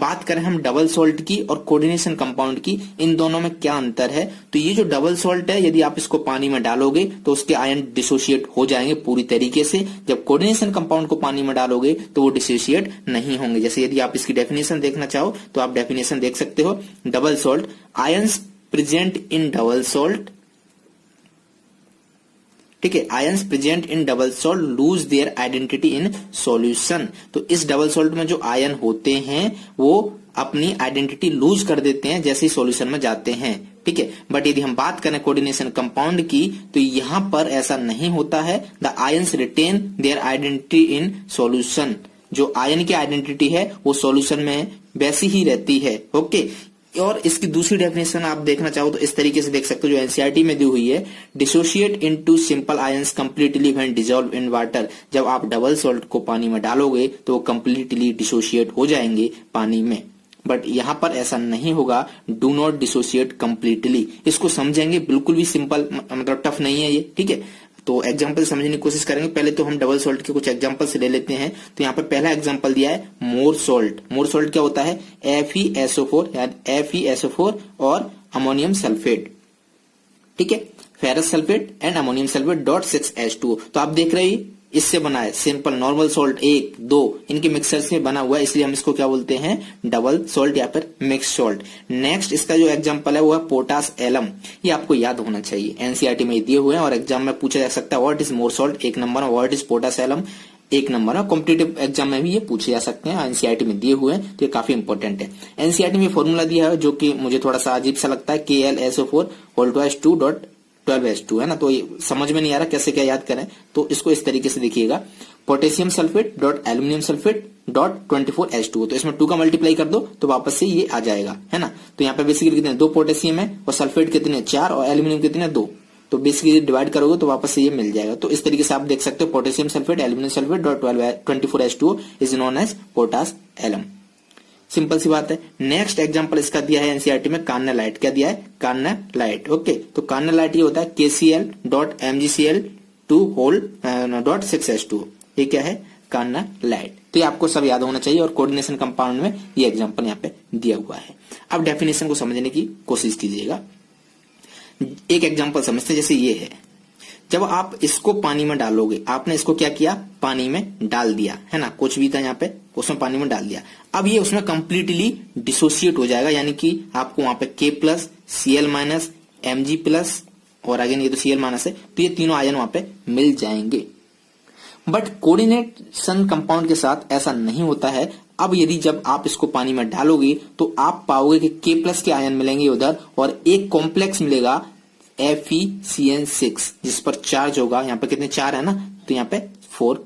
बात करें हम डबल सॉल्ट की और कोऑर्डिनेशन कंपाउंड की, इन दोनों में क्या अंतर है। तो ये जो डबल सॉल्ट है, यदि आप इसको पानी में डालोगे तो उसके आयन डिसोशिएट हो जाएंगे पूरी तरीके से। जब कोऑर्डिनेशन कंपाउंड को पानी में डालोगे तो वो डिसोशिएट नहीं होंगे। जैसे यदि आप इसकी डेफिनेशन देखना चाहो तो आप डेफिनेशन देख सकते हो। Double salt, ions present in double salt, ठीक है, ions present in double salt lose their identity in solution. तो इस डबल सॉल्ट में जो आयन होते हैं वो अपनी आइडेंटिटी लूज कर देते हैं जैसे ही सॉल्यूशन में जाते हैं, ठीक है। बट यदि हम बात करें कोऑर्डिनेशन कंपाउंड की तो यहां पर ऐसा नहीं होता है। The ions retain their identity in solution, जो आयन की आइडेंटिटी है वो सॉल्यूशन में वैसी ही रहती है, ओके। और इसकी दूसरी डेफिनेशन आप देखना चाहो तो इस तरीके से देख सकते हो जो एनसीईआरटी में दी हुई है। Dissociate into simple ions completely when dissolve in water. जब आप डबल सॉल्ट को पानी में डालोगे तो वो कंप्लीटली डिसोशिएट हो जाएंगे पानी में। बट यहां पर ऐसा नहीं होगा, डू नॉट डिसोशिएट कंप्लीटली। इसको समझेंगे, बिल्कुल भी सिंपल मतलब टफ नहीं है ये, ठीक है। तो एग्जांपल समझने की कोशिश करेंगे। पहले तो हम डबल सॉल्ट के कुछ एग्जांपल्स ले लेते हैं। तो यहाँ पे पहला एग्जांपल दिया है मोर सॉल्ट। मोर सॉल्ट क्या होता है? FeSO4 यानी FeSO4 और अमोनियम सल्फेट, ठीक है, ferrous sulphate and ammonium sulphate .6H2O। तो आप देख रहे हैं इससे बना है सिंपल नॉर्मल सॉल्ट 1, 2 इनके मिक्सर से बना हुआ है, इसलिए हम इसको क्या बोलते हैं? डबल सॉल्ट या फिर मिक्स सॉल्ट। नेक्स्ट इसका जो एग्जांपल है वो है पोटास एलम। ये आपको याद होना चाहिए, एनसीईआरटी में दिए हुए हैं और एग्जाम में पूछा जा सकता है what is Mohr salt 1 number और what is potash alum 1 number है। कॉम्पिटेटिव एग्जाम में भी ये पूछे जा सकते हैं, एनसीईआरटी में दिए हुए हैं तो ये काफी इंपॉर्टेंट है। एनसीईआरटी में फॉर्मूला दिया है जो कि मुझे थोड़ा सा अजीब सा लगता है, KlSO4 12H2 है ना। तो ये समझ में नहीं आ रहा कैसे क्या याद करें, तो इसको इस तरीके से देखिएगा, potassium sulphate dot aluminium sulphate dot 24H2O। तो इसमें 2 का मल्टीप्लाई कर दो तो वापस से ये आ जाएगा, है ना। तो यहाँ पे बेसिकली कितने 2 पोटेशियम है और सल्फेट कितने 4 और एल्यूमिनियम कितने 2। तो बेसिकली डिवाइड करोगे तो वापस से ये मिल जाएगा। तो इस तरीके से आप देख सकते हो potassium sulphate aluminium sulphate dot 24H2O is known as potash alum. Simple सी बात है। नेक्स्ट एग्जांपल इसका दिया है एनसीईआरटी में कार्नालाइट। क्या दिया है? Carnallite, okay. तो कार्नालाइट ये होता है KCl.MgCl2 होल .6H2O। ये क्या है? कार्नालाइट। तो ये आपको सब याद होना चाहिए और कोऑर्डिनेशन कंपाउंड में ये एग्जांपल यहाँ पे दिया हुआ है। अब डेफिनेशन को समझने की कोशिश कीजिएगा। एक एग्जांपल समझते जैसे ये है, जब आप इसको पानी में डालोगे, आपने इसको क्या किया? पानी में डाल दिया, है ना। कुछ भी था यहाँ पे उसमें पानी में डाल दिया। अब ये उसमें कंप्लीटली डिसोसिएट हो जाएगा, यानी कि आपको वहां पे K+, Cl- Mg+ और अगेन ये तो Cl- है, तो ये तीनों आयन वहां पे मिल जाएंगे। बट कोऑर्डिनेशन कंपाउंड के साथ ऐसा नहीं होता है। अब यदि जब आप इसको पानी में डालोगे तो आप पाओगे कि K+ के आयन मिलेंगे उधर और एक कॉम्प्लेक्स मिलेगा FeCN6 जिस पर चार्ज होगा। यहाँ पे कितने 4 है ना, तो यहाँ पे 4-,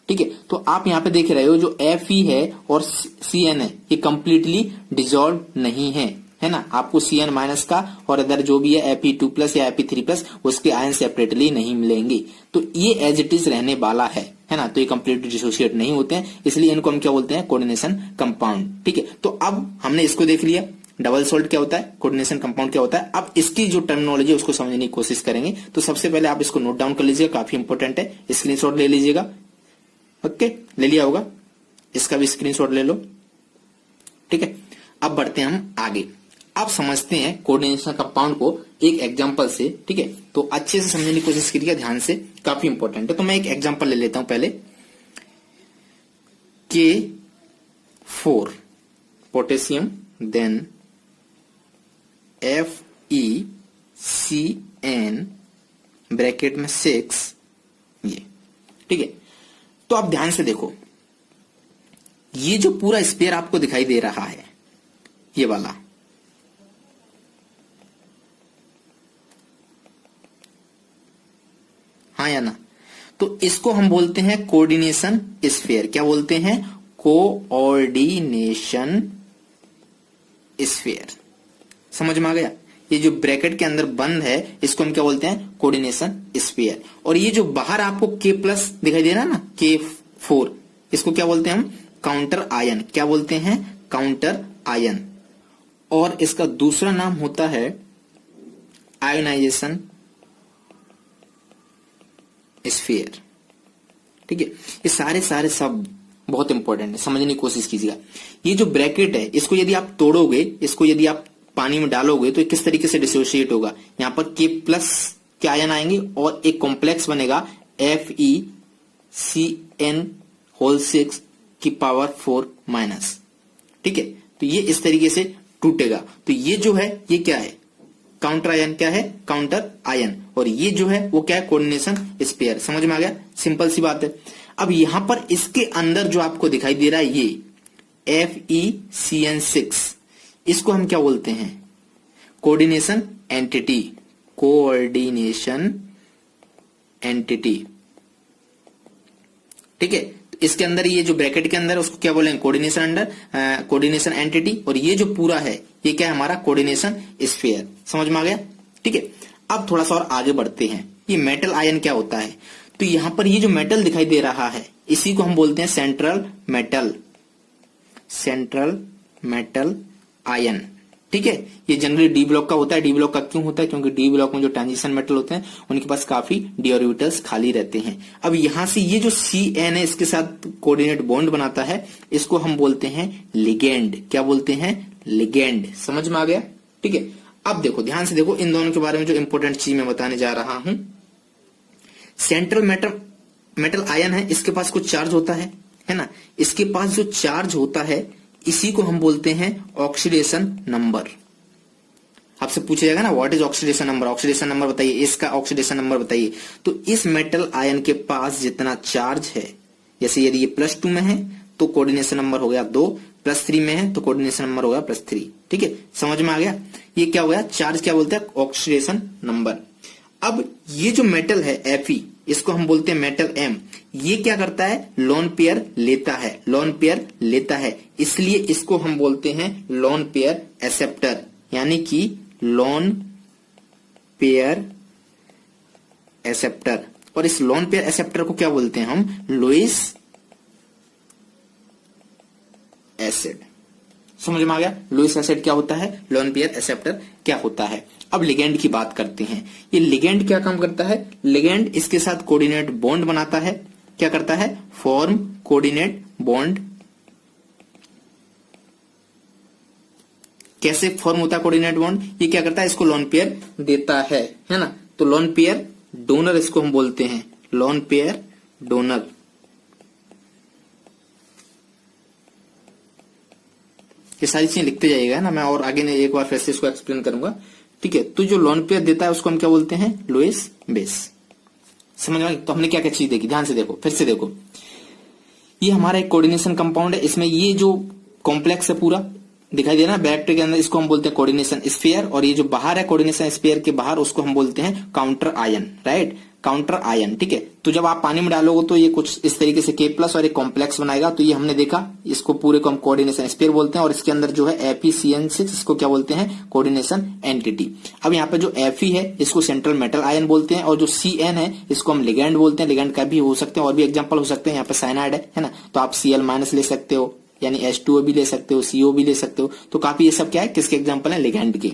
ठीक है। तो आप यहाँ पे देख रहे हो जो Fe है और Cn है ये कंप्लीटली डिसॉल्व नहीं है, है ना। आपको Cn- का और इधर जो भी है Fe2+ या Fe3+ उसके आयन सेपरेटली नहीं मिलेंगे। तो ये एज इट इज रहने वाला है ना। तो ये कंप्लीटली डिसोशिएट नहीं होते हैं, इसलिए इनको हम क्या बोलते हैं? कोऑर्डिनेशन कंपाउंड, ठीक है। तो अब हमने इसको देख लिया, डबल सॉल्ट क्या होता है, कोऑर्डिनेशन कंपाउंड क्या होता है। अब इसकी जो टर्मिनोलॉजी है उसको समझने की कोशिश करेंगे। तो सबसे पहले आप इसको नोट डाउन कर लीजिएगा, काफी इंपॉर्टेंट है, स्क्रीनशॉट ले लीजिएगा, ओके। ले लिया होगा, इसका भी स्क्रीनशॉट ले लो, ठीक है। अब बढ़ते हैं हम आगे। अब समझते हैं कोऑर्डिनेशन कंपाउंड को एक एग्जांपल से, ठीक है। तो अच्छे से समझने की कोशिश कीजिएगा ध्यान से, काफी इंपॉर्टेंट है। तो मैं एक एग्जांपल ले लेता हूं पहले। K4 potassium, then FeCN bracket में 6 ये, ठीक है। तो आप ध्यान से देखो, ये जो पूरा स्पेयर आपको दिखाई दे रहा है ये वाला, हाँ या ना, तो इसको हम बोलते हैं कोऑर्डिनेशन स्फीयर। क्या बोलते हैं? Coordination sphere. समझ में आ गया? ये जो ब्रैकेट के अंदर बंद है इसको हम क्या बोलते हैं? Coordination sphere. और ये जो बाहर आपको K+ दिखाई दे रहा है ना, K4, इसको क्या बोलते हैं हम? Counter ion. क्या बोलते हैं? Counter ion. और इसका दूसरा नाम होता है आयोनाइजेशन स्फीयर, ठीक है। ये सारे शब्द बहुत इंपॉर्टेंट है, समझने की कोशिश कीजिएगा। ये जो ब्रैकेट है इसको यदि आप तोड़ोगे, इसको यदि आप पानी में डालोगे तो किस तरीके से डिसोशिएट होगा, यहाँ पर K प्लस के आयन आएंगे और एक कॉम्प्लेक्स बनेगा FeCN6 की पावर 4 माइनस। ठीक है, तो ये इस तरीके से टूटेगा। तो ये जो है ये क्या है, काउंटर आयन, क्या है, काउंटर आयन। और ये जो है वो क्या है, कोऑर्डिनेशन स्पेयर। समझ में आ गया, सिंपल सी बात है। अब यहां पर इसके अंदर जो आपको दिखाई दे रहा है ये FeCN6, इसको हम क्या बोलते हैं, कोऑर्डिनेशन एंटिटी। कोऑर्डिनेशन एंटिटी, ठीक है। इसके अंदर ये जो ब्रैकेट के अंदर उसको क्या बोलेंगे, कोऑर्डिनेशन एंटिटी। और ये जो पूरा है ये क्या है, हमारा कोऑर्डिनेशन स्फीयर। समझ में आ गया, ठीक है। अब थोड़ा सा और आगे बढ़ते हैं, ये मेटल आयन क्या होता है। तो यहां पर ये जो मेटल दिखाई दे रहा है इसी को हम बोलते हैं सेंट्रल मेटल आयन। ठीक है, ये जनरली डी ब्लॉक का होता है। डी ब्लॉक का क्यों होता है, क्योंकि डी ब्लॉक में जो ट्रांजिशन मेटल होते हैं उनके पास काफी डी ऑर्बिटल्स खाली रहते हैं। अब यहां से ये जो CN है इसके साथ कोऑर्डिनेट बॉन्ड बनाता है, इसको हम बोलते हैं लिगेंड। क्या बोलते हैं, लिगेंड। समझ में आ गया, ठीक है। अब देखो, ध्यान से देखो, इन दोनों के बारे में जो इंपॉर्टेंट चीज मैं बताने जा रहा हूं। सेंट्रल मेटल आयन है, इसके पास कुछ चार्ज होता है ना। इसके पास जो चार्ज होता है इसी को हम बोलते हैं ऑक्सीडेशन नंबर। आपसे पूछा जाएगा ना, what is oxidation number, oxidation number बताइए, इसका ऑक्सीडेशन नंबर बताइए। तो इस मेटल आयन के पास जितना चार्ज है, जैसे यदि ये +2 में है तो कोऑर्डिनेशन नंबर हो गया 2, +3 में है तो कोऑर्डिनेशन नंबर हो गया +3। ठीक है, समझ में आ गया। ये क्या हो गया, चार्ज क्या बोलते हैं, ऑक्सीडेशन नंबर। अब ये जो मेटल है Fe, इसको हम बोलते हैं मेटल M। ये क्या करता है, लोन पेयर लेता है, इसलिए इसको हम बोलते हैं लोन पेयर एक्सेप्टर, यानी कि लोन पेयर एक्सेप्टर। और इस लोन पेयर एक्सेप्टर को क्या बोलते हैं हम, लुईस एसिड। समझ में आ गया, लुईस एसिड क्या होता है, लोन पेयर एक्सेप्टर क्या होता है। अब लिगेंड की बात करते हैं। ये लिगेंड क्या काम करता है, लिगेंड इसके साथ कोऑर्डिनेट बॉन्ड बनाता है। क्या करता है, फॉर्म कोऑर्डिनेट बॉन्ड। कैसे फॉर्म होता है कोऑर्डिनेट बॉन्ड, ये क्या करता है, इसको लोन पेयर देता है ना। तो लोन पेयर डोनर इसको हम बोलते हैं, लोन पेयर डोनर। ये सारी चीजें लिखते जाइएगा ना, मैं और आगे एक बार फिर से इसको एक्सप्लेन करूंगा। ठीक है, तो जो लोन पेयर देता है उसको हम क्या बोलते हैं, लुईस बेस। समझ में आ गया। तो हमने क्या क्या चीज देखी, ध्यान से देखो, फिर से देखो। ये हमारा एक कोऑर्डिनेशन कंपाउंड है, इसमें ये जो कॉम्प्लेक्स है पूरा दिखाई दे रहा है बैक्टीरिया के अंदर, इसको हम बोलते हैं कोऑर्डिनेशन स्फीयर। और ये जो बाहर है कोऑर्डिनेशन स्फीयर के बाहर, उसको हम बोलते हैं counter ion, right, counter ion. ठीक है, तो जब आप पानी में डालोगे तो ये कुछ इस तरीके से K+ और एक कॉम्प्लेक्स बनाएगा। तो ये हमने देखा, इसको पूरे को हम कोऑर्डिनेशन स्फीयर बोलते हैं। और इसके अंदर जो है FeCN6, इसको क्या बोलते हैं, कोऑर्डिनेशन एंटिटी। अब यहाँ पे जो Fe है इसको सेंट्रल मेटल आयन बोलते हैं, और जो CN है इसको हम लिगेंड बोलते हैं। लिगेंड का भी हो सकते हैं, और भी एग्जाम्पल हो सकते हैं। यहाँ पे साइनाइड है ना, तो आप Cl- ले सकते हो, यानी H2O भी ले सकते हो, CO भी ले सकते हो। तो काफी ये सब क्या है, किसके एग्जाम्पल है, लिगेंड के।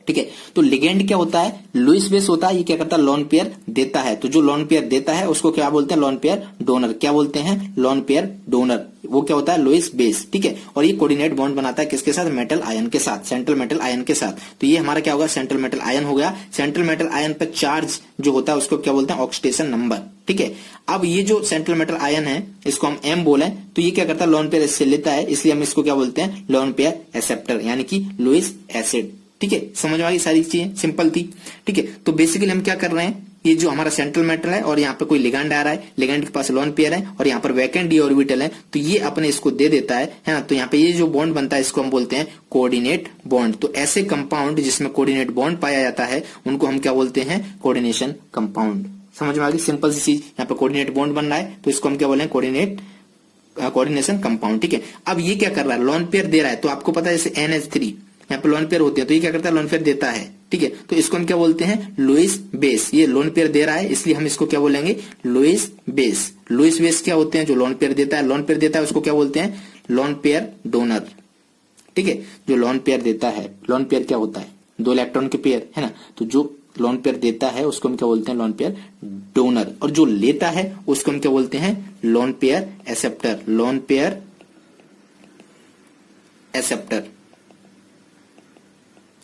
ठीक है, तो लिगेंड क्या होता है, लुईस बेस होता है। ये क्या करता है, लोन पेयर देता है। तो जो लोन पेयर देता है उसको क्या बोलते हैं, लोन पेयर डोनर। क्या बोलते हैं, लोन पेयर डोनर। वो क्या होता है, लुईस बेस। ठीक है, और ये कोऑर्डिनेट बॉन्ड बनाता है किसके साथ, मेटल आयन के साथ, सेंट्रल मेटल आयन के साथ। तो ये हमारा क्या होगा, सेंट्रल मेटल आयन हो गया। सेंट्रल मेटल आयन पर चार्ज जो होता है उसको क्या बोलते हैं, ऑक्सीडेशन नंबर। ठीक है, अब ये जो सेंट्रल मेटल आयन है इसको हम M बोले, तो ये क्या करता है, लोन पेयर इससे लेता है, इसलिए हम इसको क्या बोलते हैं, लोन पेयर एक्सेप्टर, यानी कि लुईस एसिड। ठीक है, समझ में आ गई, सारी चीजें सिंपल थी। ठीक है, तो बेसिकली हम क्या कर रहे हैं, ये जो हमारा सेंट्रल मेटल है और यहाँ पे कोई लिगेंड आ रहा है, लिगेंड के पास लोन पेयर है और यहाँ पर वैकेंट डी ऑर्बिटल है, तो ये अपने इसको दे देता है ना। तो यहाँ पे ये जो बॉन्ड बनता है इसको हम बोलते हैं कोऑर्डिनेट बॉन्ड। तो ऐसे कंपाउंड जिसमें कोऑर्डिनेट बॉन्ड पाया जाता है उनको हम क्या बोलते हैं, कोऑर्डिनेशन कंपाउंड। समझ में आ गई, सिंपल सी चीज। यहाँ पे कोऑर्डिनेट बॉन्ड बन रहा है तो इसको हम क्या बोले, कोऑर्डिनेशन कंपाउंड। ठीक है, अब ये क्या कर रहा है, लोन पेयर दे रहा है। तो आपको पता है जैसे NH3 यहाँ पे लोन पेयर होते हैं, तो ये क्या करता है, लोन पेयर देता है। ठीक है, तो इसको हम क्या बोलते हैं, लुईस बेस। ये लोन पेयर दे रहा है इसलिए हम इसको क्या बोलेंगे, लुईस बेस। लुईस बेस क्या होते हैं, जो लोन पेयर देता है। लोन पेयर देता है उसको क्या बोलते हैं, लोन पेयर डोनर। ठीक है, जो लोन पेयर देता है, लोन पेयर क्या होता है, 2 इलेक्ट्रॉन के पेयर है ना। तो जो लोन पेयर देता है उसको हम क्या बोलते हैं, लोन पेयर डोनर, और जो लेता है उसको हम क्या बोलते हैं, lone pair acceptor, lone pair acceptor.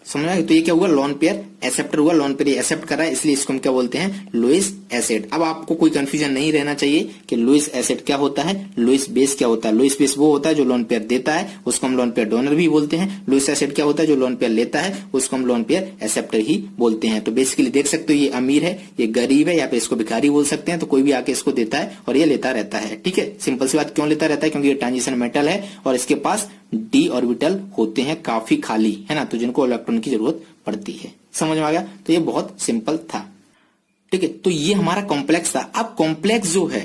समझ में? तो ये क्या हुआ, लोन पेयर एक्सेप्टर हुआ, लोन पेयर एक्सेप्ट कर रहा है इसलिए इसको हम क्या बोलते हैं, लुइस एसेट। अब आपको कोई कंफ्यूजन नहीं रहना चाहिए कि लुइस एसेट क्या होता है, लुइस बेस क्या होता है। लुइस बेस वो होता है जो लोन पेयर देता है, उसको हम लोन पेयर डोनर भी बोलते हैं। लुइस एसेट क्या होता है, जो लोन पेयर लेता है, उसको हम लोन पेयर एक्सेप्टर ही बोलते हैं। तो बेसिकली देख सकते हो ये अमीर है, ये गरीब है, या फिर इसको भिखारी बोल सकते हैं। तो कोई भी आके इसको देता है और ये लेता रहता है। ठीक है, सिंपल सी बात। क्यों लेता रहता है, क्योंकि ये ट्रांजिशन मेटल है और इसके पास डी ऑर्बिटल होते हैं काफी खाली, है ना, तो जिनको इलेक्ट्रॉन की जरूरत पड़ती है। समझ में आ गया? तो ये बहुत सिंपल था। ठीक है, तो ये हमारा कॉम्प्लेक्स था। अब कॉम्प्लेक्स जो है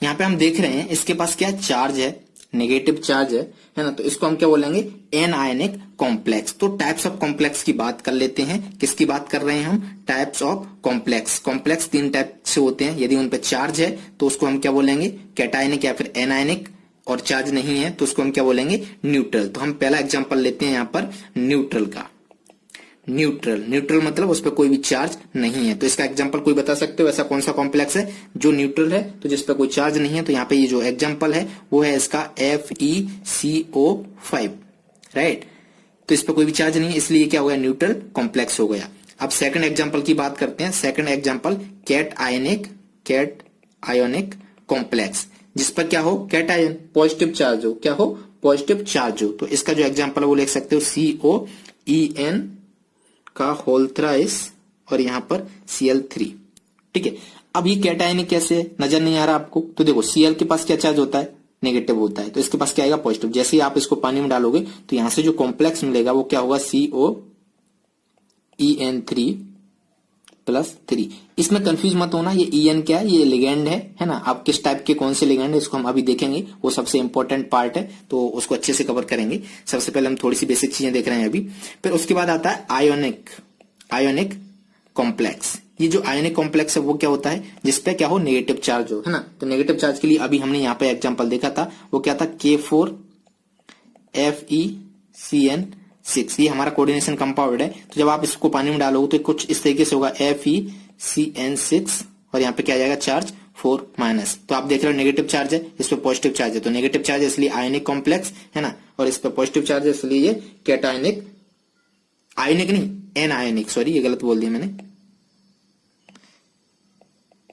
यहाँ पे हम देख रहे हैं, इसके पास क्या चार्ज है, नेगेटिव चार्ज है ना, तो इसको हम क्या बोलेंगे, एन आयनिक कॉम्प्लेक्स। तो टाइप्स ऑफ कॉम्प्लेक्स की बात कर लेते हैं। किसकी बात कर रहे हैं हम, types of complex. Complex 3 type से होते हैं। यदि उन पे चार्ज है तो उसको हम क्या बोलेंगे, कैटायनिक या फिर एनायनिक, और चार्ज नहीं है तो उसको हम क्या बोलेंगे, न्यूट्रल। तो हम पहला एग्जांपल लेते हैं यहाँ पर न्यूट्रल का। न्यूट्रल, न्यूट्रल मतलब उस पर कोई भी चार्ज नहीं है। तो इसका एग्जांपल कोई बता सकते हो, ऐसा कौन सा कॉम्प्लेक्स है जो न्यूट्रल है, तो जिस पर कोई चार्ज नहीं है। तो यहाँ पे ये जो एग्जांपल है वो है इसका FeCO5, राइट। तो इस पर कोई भी चार्ज नहीं है इसलिए क्या हो गया, न्यूट्रल कॉम्प्लेक्स हो गया। अब सेकंड एग्जांपल की बात करते हैं। Second example cationic complex, जिस पर क्या हो, कैटायन, पॉजिटिव चार्ज हो, क्या हो, पॉजिटिव चार्ज हो। तो इसका जो एग्जांपल है वो लिख सकते हो COEN का होल थ्राइस और यहां पर Cl3। ठीक है, अब ये कैटायनिक कैसे है, नजर नहीं आ रहा आपको? तो देखो Cl के पास क्या चार्ज होता है, नेगेटिव होता है, तो इसके पास क्या आएगा, पॉजिटिव। जैसे ही आप इसको पानी में डालोगे तो यहां से जो कॉम्प्लेक्स मिलेगा वो क्या होगा, COEN3+3। इसमें कंफ्यूज मत होना, ये EN क्या है, ये लिगेंड है ना। आप किस टाइप के कौन से लिगेंड है इसको हम अभी देखेंगे, वो सबसे इंपॉर्टेंट पार्ट है, तो उसको अच्छे से कवर करेंगे। सबसे पहले हम थोड़ी सी बेसिक चीजें देख रहे हैं अभी, फिर उसके बाद आता है आयोनिक कॉम्प्लेक्स। ये जो आयोनिक कॉम्प्लेक्स है वो क्या होता है, जिसपे क्या हो, नेगेटिव चार्ज हो, है ना। तो नेगेटिव चार्ज के लिए अभी हमने यहाँ पे एग्जाम्पल देखा था, वो क्या था, K4FeCN6। ये हमारा कोऑर्डिनेशन कंपाउंड है। तो जब आप इसको पानी में डालोगे तो कुछ इस तरीके से होगा, FeCN6, और यहाँ पे क्या आ जाएगा, चार्ज 4-। तो आप देख रहे हो नेगेटिव चार्ज है, इस पे पॉजिटिव चार्ज है, तो नेगेटिव चार्ज है इसलिए आयनिक कॉम्प्लेक्स, है ना, और इस पे पॉजिटिव चार्ज है इसलिए ये कैटायनिक, आयनिक नहीं, एन आयनिक, सॉरी ये गलत बोल दिया मैंने,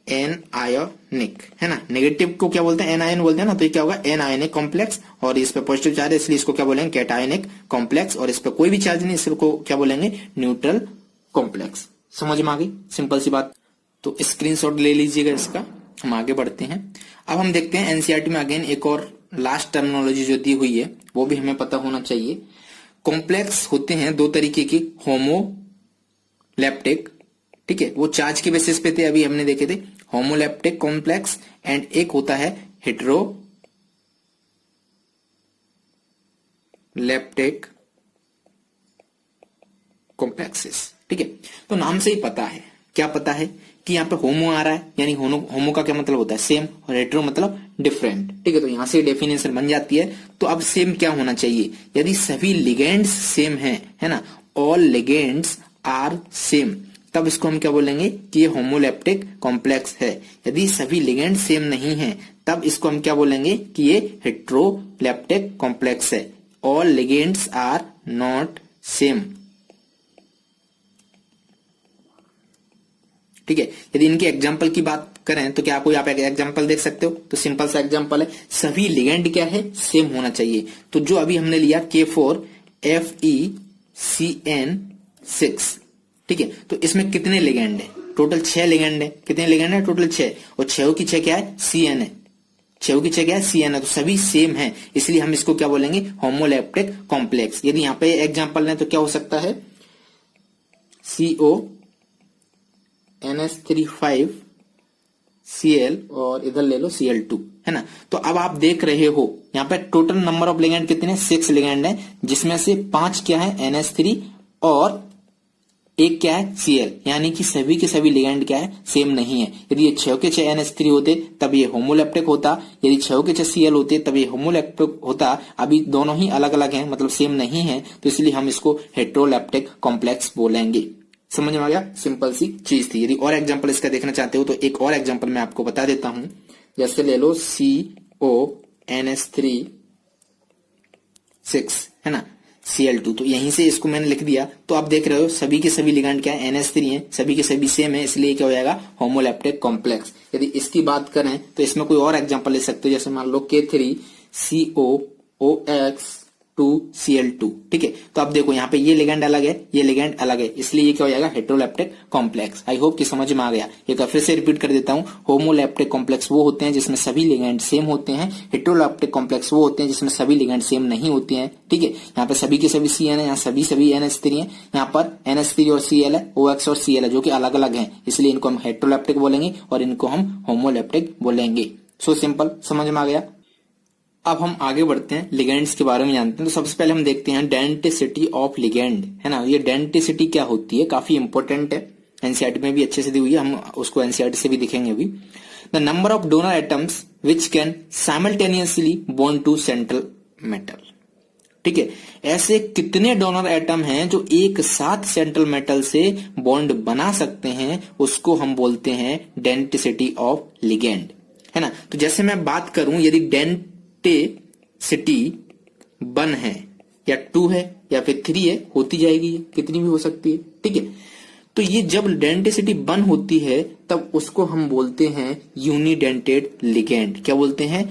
एन आयोनिक, है ना। नेगेटिव को क्या बोलते हैं, एन आयन बोलते हैं ना, तो ये क्या होगा, एन आयनिक कॉम्प्लेक्स, और इस पे पॉजिटिव चार्ज है इसलिए इसको क्या बोलेंगे, कैटायनिक कॉम्प्लेक्स, और इस पे कोई भी चार्ज नहीं इसको क्या बोलेंगे, न्यूट्रल कॉम्प्लेक्स। समझ में आ गई, सिंपल सी बात। तो स्क्रीनशॉट ले लीजिएगा इसका, हम आगे बढ़ते हैं। अब हम देखते हैं एनसीईआरटी में अगेन एक और लास्ट टर्मिनोलॉजी जो दी हुई है वो भी हमें पता होना चाहिए। कॉम्प्लेक्स होते हैं 2 तरीके के, होमोलैप्टिक, ठीक है, वो चार्ज के बेसिस पे थे, अभी हमने देखे थे, होमोलैप्टिक कॉम्प्लेक्स, एंड एक होता है हेटेरोलैप्टिक कॉम्प्लेक्सेस। ठीक है, तो नाम से ही पता है, क्या पता है कि यहाँ पे होमो आ रहा है, यानी होमो का क्या मतलब होता है, सेम, और हेटेरो मतलब डिफरेंट। ठीक है, तो यहां से डेफिनेशन बन जाती है। तो अब सेम क्या होना चाहिए, यदि सभी लिगेंड्स सेम है ना, ऑल लिगेंड्स आर सेम, तब इसको हम क्या बोलेंगे कि ये होमोलैप्टिक कॉम्प्लेक्स है। यदि सभी लिगेंड सेम नहीं है तब इसको हम क्या बोलेंगे कि ये हेटेरोलैप्टिक कॉम्प्लेक्स है। All ligands are not same. ठीक है, यदि इनके एग्जाम्पल की बात करें तो क्या कोई आप एग्जाम्पल देख सकते हो, तो सिंपल सा एग्जाम्पल है, सभी लिगेंड क्या है, सेम होना चाहिए। तो जो अभी हमने लिया K4FeCN6, ठीक है, तो इसमें कितने लिगेंड है, टोटल 6 लिगेंड है। कितने लिगेंड है, टोटल 6, और 6 की 6 क्या है, CN है, 6 की 6 क्या है, CN है, तो सभी सेम है, इसलिए हम इसको क्या बोलेंगे, होमोलैप्टिक कॉम्प्लेक्स। यदि यहाँ पे एग्जाम्पल है तो क्या हो सकता है, CONS3,5Cl, और इधर ले लो Cl2, है ना। तो अब आप देख रहे हो यहाँ पे टोटल नंबर ऑफ लिगेंड कितने, 6 लिगेंड है, जिसमें से 5 क्या है, NH3, और एक क्या है, Cl, यानी कि सभी के सभी लिगेंड क्या है, सेम नहीं है। यदि ये 6 के 6 NH3 होते तब ये होमोलैप्टिक होता, यदि 6 के 6 Cl होते तब ये होमोलैप्टिक होता। अभी दोनों ही अलग अलग हैं, मतलब सेम नहीं है, तो इसलिए हम इसको हेटेरोलैप्टिक कॉम्प्लेक्स बोलेंगे। समझ में आ गया, सिंपल सी चीज थी। यदि और एग्जांपल इसका देखना चाहते हो तो एक और एग्जांपल मैं आपको बता देता हूं। जैसे ले लो CONS3 6 है ना, Cl2, तो यहीं से इसको मैंने लिख दिया। तो आप देख रहे हो सभी के सभी लिगेंड क्या है, NH3 है, सभी के सभी सेम है, इसलिए क्या हो जाएगा, होमोलैप्टिक कॉम्प्लेक्स। यदि इसकी बात करें तो इसमें कोई और एग्जांपल ले सकते हो, जैसे मान लो K3COOX2Cl2, ठीक है। तो आप देखो यहाँ पे ये लिगेंड अलग है, ये लिगेंड अलग है, इसलिए ये क्या हो जाएगा, हेटेरोलैप्टिक कॉम्प्लेक्स। आई होप कि समझ में आ गया। एक बार फिर से रिपीट कर देता हूँ, होमोलैप्टिक कॉम्प्लेक्स वो होते हैं जिसमें सभी लिगेंड सेम होते हैं, हेटेरोलैप्टिक कॉम्प्लेक्स वो होते हैं जिसमें सभी लिगेंड सेम नहीं होते हैं, ठीक है। यहाँ पे सभी के सभी CN है, यहाँ सभी NH3 है, यहाँ पर NH3 और Cl है, OX और Cl है, जो कि अलग अलग है, इसलिए इनको हम हेटेरोलैप्टिक बोलेंगे और इनको हम होमोलैप्टिक बोलेंगे। सो सिंपल, समझ में आ गया। अब हम आगे बढ़ते हैं, लिगेंड्स के बारे में जानते हैं। तो सबसे पहले हम देखते हैं डेंटिसिटी ऑफ लिगेंड, है ना। ये डेंटिसिटी क्या होती है, काफी इंपॉर्टेंट है, एनसीईआरटी में भी अच्छे से दी हुई है, हम उसको एनसीईआरटी से भी दिखेंगे अभी। The number of donor atoms which can simultaneously bond to central metal, ठीक है। ऐसे कितने डोनर एटम हैं जो एक साथ सेंट्रल मेटल से बॉन्ड बना सकते हैं, उसको हम बोलते हैं डेंटिसिटी ऑफ लिगेंड, है ना। तो जैसे मैं बात करूं, यदि डेंटिसिटी 1 है या 2 है या फिर 3 है, होती जाएगी, कितनी भी हो सकती है, ठीक है। तो ये जब डेंटिसिटी 1 होती है तब उसको हम बोलते हैं यूनिडेंटेड लिगेंड। क्या बोलते हैं,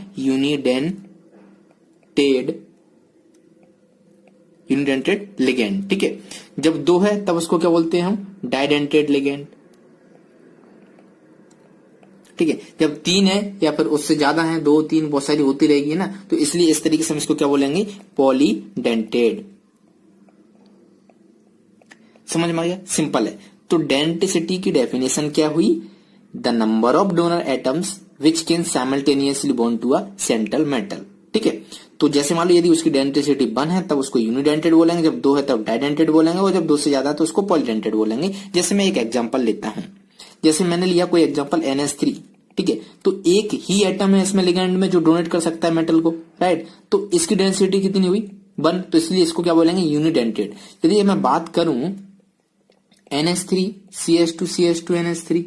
यूनिडेंटेड लिगेंड, ठीक है। जब 2 है तब उसको क्या बोलते हैं हम, डाइडेंटेड लिगेंड, ठीक है। जब 3 है या फिर उससे ज्यादा है, 2 3 बहुत सारी होती रहेगी ना, तो इसलिए इस तरीके से हम इसको क्या बोलेंगे, पॉलीडेंटेड। समझ में आ गया, सिंपल है। तो डेंटिसिटी की डेफिनेशन क्या हुई, the number of donor atoms which can simultaneously bond to a central metal, ठीक है। तो जैसे मान लो यदि उसकी डेंटिसिटी 1 है तब उसको यूनिडेंटेड बोलेंगे, जब 2 है तब डाइडेंटेड बोलेंगे, और जब 2 से ज्यादा है तो उसको पॉलीडेंटेड बोलेंगे। जैसे मैं एक एग्जांपल लेता हूं, जैसे मैंने लिया कोई एग्जांपल NH3, ठीक है। तो एक ही एटम है इसमें लिगेंड में जो डोनेट कर सकता है मेटल को, राइट। तो इसकी डेंसिटी कितनी हुई, 1, तो इसलिए इसको क्या बोलेंगे, यूनिडेंटेड। यदि मैं बात करूं NH3 CH2 CH2 NH3,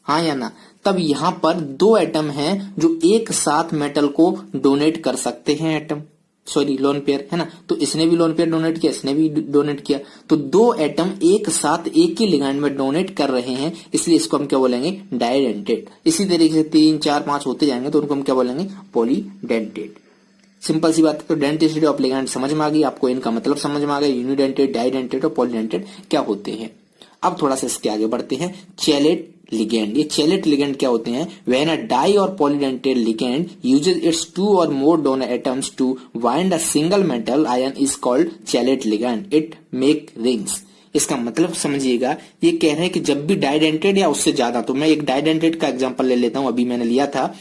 हाँ या ना, तब यहां पर 2 एटम हैं जो एक साथ मेटल को डोनेट कर सकते हैं, एटम सॉरी लोन पेयर, है ना। तो इसने भी लोन पेयर डोनेट किया, इसने भी डोनेट किया, तो 2 एटम एक साथ एक ही लिगेंड में डोनेट कर रहे हैं, इसलिए इसको हम क्या बोलेंगे, डाइडेंटेड। इसी तरीके से 3 4 5 होते जाएंगे तो उनको हम क्या बोलेंगे, पॉलीडेंटेड। सिंपल सी बात है। तो डेंटिसिटी ऑफ लिगेंड समझ में आ गई आपको, इनका मतलब समझ में आ गया, यूनिडेंटेड, डाइडेंटेड और पॉलीडेंटेड क्या होते हैं। अब थोड़ा सा इसके आगे बढ़ते हैं, चेलेट लिगेंड। ये चेलेट लिगेंड क्या होते हैं, when a di or polydentate ligand uses its 2 or more donor atoms to bind a single metal ion is called chelate ligand, it make rings. इसका मतलब समझिएगा, ये कह रहे हैं कि जब भी डाइडेंटेड या उससे ज्यादा, तो मैं एक डाइडेंटेड का एग्जांपल ले लेता हूं, अभी मैंने लिया था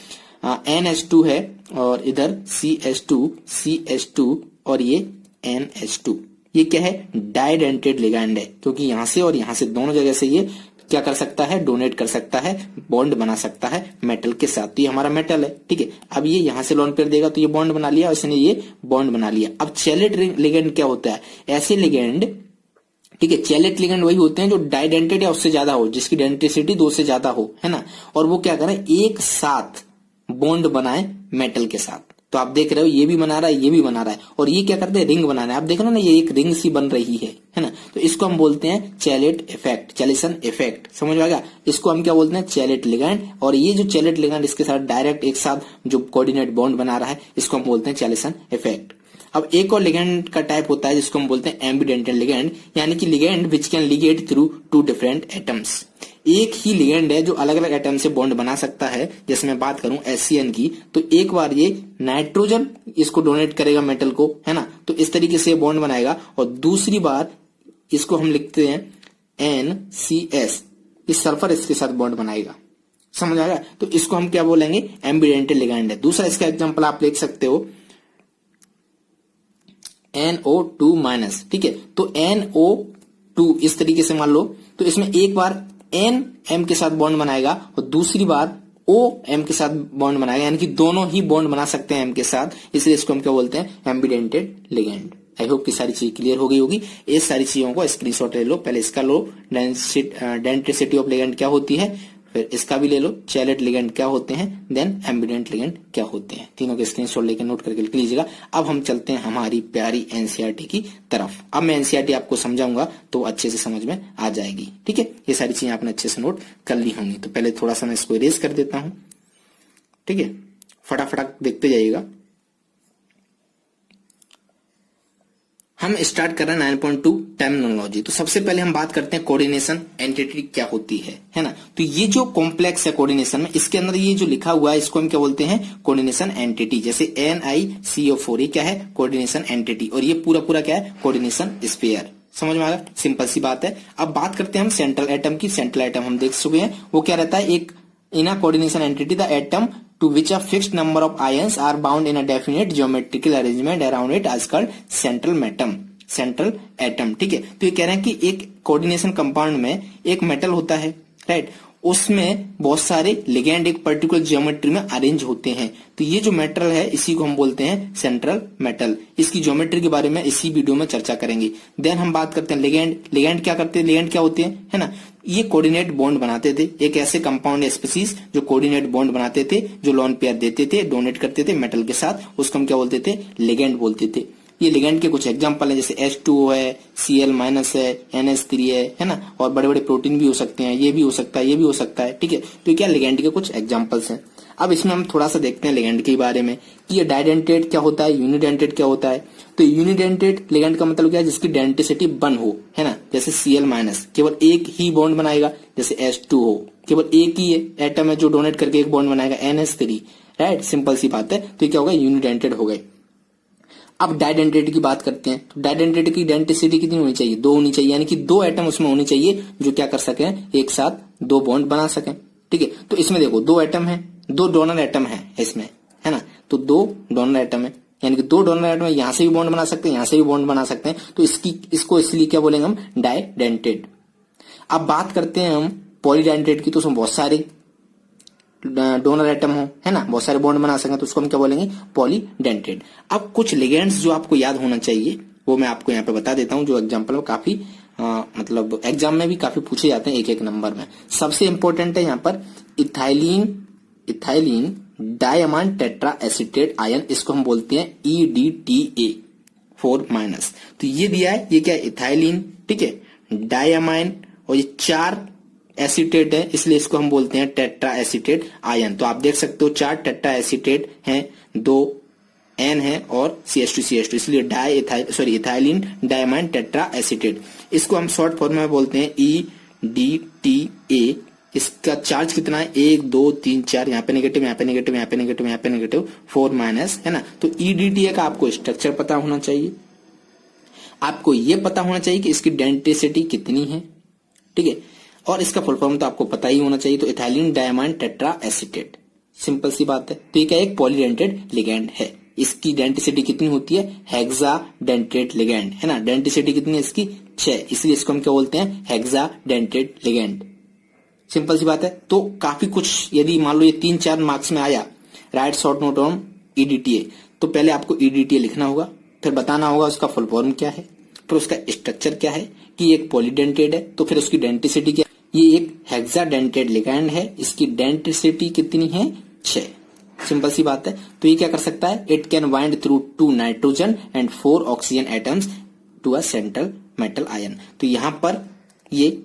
NH2 है और इधर CH2 और ये NH2, ये क्या है, डाइडेंटेड लिगेंड है, क्योंकि यहां से और यहां से दोनों जगह से ये क्या कर सकता है, डोनेट कर सकता है, बॉन्ड बना सकता है मेटल के साथ। तो ये हमारा मेटल है, ठीक है। अब ये यहां से लोन पेयर देगा तो ये बॉन्ड बना लिया, और इसने ये बॉन्ड बना लिया। अब चेलेट लिगेंड क्या होता है, ऐसे लिगेंड, ठीक है, चेलेट लिगेंड वही होते हैं जो डाइडेंटेड या उससे ज्यादा हो, जिसकी डेंटिसिटी 2 से ज्यादा हो, है ना, और वो क्या करें, एक साथ बॉन्ड बनाए मेटल के साथ। तो आप देख रहे हो ये भी बना रहा है, ये भी बना रहा है, और ये क्या करते हैं, रिंग बना रहे हैं। आप देख रहे हो ना, ये एक रिंग सी बन रही है ना। तो इसको हम बोलते हैं चेलेट इफेक्ट, चेलेसन इफेक्ट। समझ में आ गया, इसको हम क्या बोलते हैं, चेलेट लिगेंड। और ये जो चेलेट लिगेंड इसके साथ डायरेक्ट एक साथ जो कोऑर्डिनेट बॉन्ड बना रहा है, इसको हम बोलते हैं चेलेसन इफेक्ट। अब एक और लिगेंड का टाइप होता है जिसको हम बोलते हैं एम्बिडेंटेड लिगेंड, यानी कि ligand which can ligate through 2 different atoms. एक ही लिगेंड है जो अलग अलग एटम से बॉन्ड बना सकता है। जैसे मैं बात करूं HCN की, तो एक बार ये नाइट्रोजन इसको डोनेट करेगा मेटल को, है ना, तो इस तरीके से बॉन्ड बनाएगा, और दूसरी बार इसको हम लिखते हैं NCS, इस सल्फर इसके साथ बॉन्ड बनाएगा। समझ आएगा, तो इसको हम क्या बोलेंगे, एम्बिडेंटेड लिगेंड है। दूसरा इसका एग्जांपल आप लिख सकते हो NO2-, ठीक है। तो NO2 इस तरीके से मान लो, तो इसमें एक बार N M के साथ बॉन्ड बनाएगा और दूसरी बार O M के साथ बॉन्ड बनाएगा, यानी कि दोनों ही बॉन्ड बना सकते हैं M के साथ, इसलिए इसको हम क्या बोलते हैं, एम्बिडेंटेड लिगेंड। आई होप कि सारी चीज क्लियर हो गई होगी। ये सारी चीजों को स्क्रीनशॉट ले लो। पहले इसका लो, डेंसिटी ऑफ लिगेंड क्या होती है, फिर इसका भी ले लो, चैलेट लिगेंड क्या होते हैं, देन एम्बिडेंट लिगेंड क्या होते हैं। तीनों के स्क्रीनशॉट लेकर नोट करके लिख लीजिएगा। अब हम चलते हैं हमारी प्यारी एनसीईआरटी की तरफ। अब मैं एनसीईआरटी आपको समझाऊंगा तो अच्छे से समझ में आ जाएगी। ठीक है, ये सारी चीजें आपने अच्छे से नोट कर ली होंगी। तो पहले थोड़ा सा मैं इसको इरेज कर देता हूं। ठीक है, फटाफट देखते जाइएगा। हम स्टार्ट कर रहे हैं 9.2 टर्मिनोलॉजी। तो सबसे पहले हम बात करते हैं कोऑर्डिनेशन एंटिटी क्या होती है ना। तो ये जो कॉम्प्लेक्स है कोऑर्डिनेशन में, इसके अंदर ये जो लिखा हुआ है इसको हम क्या बोलते हैं, कोऑर्डिनेशन एंटिटी। जैसे NiCO4 ये क्या है, कोऑर्डिनेशन एंटिटी, और ये पूरा पूरा क्या है, कोऑर्डिनेशन स्फीयर। समझ में आ गया, सिंपल सी बात है। अब बात करते हैं हम सेंट्रल एटम की। सेंट्रल एटम हम देख चुके हैं, वो क्या रहता है, एक in a coordination entity the atom to which a fixed number of ions are bound in a definite geometrical arrangement around it is called central atom। Central atom, ठीक है। तो ये कह रहे हैं कि एक कोऑर्डिनेशन कंपाउंड में एक मेटल होता है, राइट, उसमें बहुत सारे लिगेंड एक पर्टिकुलर ज्योमेट्री में अरेंज होते हैं। तो ये जो मेटल है इसी को हम बोलते हैं सेंट्रल मेटल। इसकी ज्योमेट्री के बारे में इसी वीडियो में चर्चा करेंगे। देन हम बात करते हैं लिगेंड। लिगेंड क्या करते हैं, लिगेंड क्या होते हैं, है ना, ये कोऑर्डिनेट बॉन्ड बनाते थे। एक ऐसे कंपाउंड या स्पीसीज जो कोऑर्डिनेट बॉन्ड बनाते थे, जो लोन पेयर देते थे, डोनेट करते थे मेटल के साथ, उसको हम क्या बोलते थे, लिगेंड बोलते थे। ये लिगेंड के कुछ एग्जांपल है, जैसे H2O है, Cl- है, NH3 है ना, और बड़े बड़े प्रोटीन भी हो सकते हैं, ये भी हो सकता है, ये भी हो सकता है। ठीक है, तो क्या लिगेंड के कुछ एग्जांपल्स हैं। अब इसमें हम थोड़ा सा देखते हैं लिगेंड के बारे में कि ये डाइडेंटेड क्या होता है, यूनिडेंटेड क्या होता है। तो यूनिडेंटेड लिगेंड का मतलब क्या है, जिसकी डेंटिसिटी 1 हो, है ना, जैसे Cl- केवल एक ही बॉन्ड बनाएगा, जैसे H2O केवल एक ही एटम है जो डोनेट करके एक बॉन्ड बनाएगा, NH3, राइट, सिंपल सी बात है। तो ये क्या होगा, यूनिडेंटेड हो गए। अब डाइडेंटेड की बात करते हैं। तो डाइडेंटेड की डेंसिटी कितनी होनी चाहिए, 2 होनी चाहिए, यानी कि 2 एटम उसमें होने चाहिए जो क्या कर सके, एक साथ 2 बॉन्ड बना सकें। ठीक है, तो इसमें देखो 2 एटम है, 2 डोनर एटम है इसमें, है ना, तो 2 डोनर एटम है, यानी कि 2 डोनर एटम यहां से भी बॉन्ड बना सकते हैं, यहां से भी बॉन्ड बना सकते हैं। तो इसको इसलिए क्या बोलेंगे हम, डाइडेंटेड। अब बात करते हैं हम पॉलीडेंटेड की। तो उसमें बहुत सारे डोनर एटम हो, है ना, बहुत सारे बॉन्ड बना सकें, तो उसको हम क्या बोलेंगे, पॉलीडेंटेड। अब कुछ लिगेंड्स जो आपको याद होना चाहिए वो मैं आपको यहाँ पे बता देता हूँ, जो एग्जांपल में काफी मतलब एग्जाम में भी काफी पूछे जाते हैं एक नंबर में। सबसे इंपॉर्टेंट है यहाँ पर ethylene diamine tetra acetate ion, इसको हम बोलते हैं EDTA4-। तो ये दिया है, ये क्या है, इथाइलिन, ठीक है, डायमाइन, और ये 4 एसीटेट है, इसलिए इसको हम बोलते हैं टेट्रा एसीटेट आयन। तो आप देख सकते हो 4 टेट्रा एसीटेट हैं, 2 N है और CH2, इसलिए इथाइलिन डायमाइन टेट्रा एसीटेट। इसको हम शॉर्ट फॉर्म में बोलते हैं EDTA। इसका चार्ज कितना है, 1 2 3 4, यहाँ पे नेगेटिव, यहाँ पे नेगेटिव, यहाँ पे नेगेटिव, यहाँ पे नेगेटिव, 4-, है ना। तो EDTA का आपको स्ट्रक्चर पता होना चाहिए, आपको यह पता होना चाहिए कि इसकी डेंसिटी कितनी है, ठीक है, और इसका फुल फॉर्म तो आपको पता ही होना चाहिए। तो ethylene diamine tetra acetate, simple सी बात है। तो ये क्या, एक पॉलीडेंटेड लिगेंड है। इसकी डेंसिटी कितनी होती है, हेक्साडेंटेड लिगेंड, है ना, डेंसिटी कितनी है इसकी, 6, इसलिए इसको हम क्या बोलते हैं, हेक्साडेंटेड लिगेंड। सिंपल सी बात है। तो काफी कुछ, यदि मान लो ये 3-4 मार्क्स में आया, right short note on EDTA, तो पहले आपको EDTA लिखना होगा, फिर बताना होगा उसका फुल फॉर्म क्या है, फिर उसका स्ट्रक्चर क्या है, कि एक पॉलीडेंटेड है, तो फिर उसकी डेंसिटी क्या, ये एक हेक्साडेंटेड लिगेंड है, इसकी डेंसिटी कितनी है, 6, सिंपल सी बात है। तो ये क्या कर सकता है, it can bind through 2 nitrogen and 4 oxygen atoms to a central metal ion. तो यहां पर ये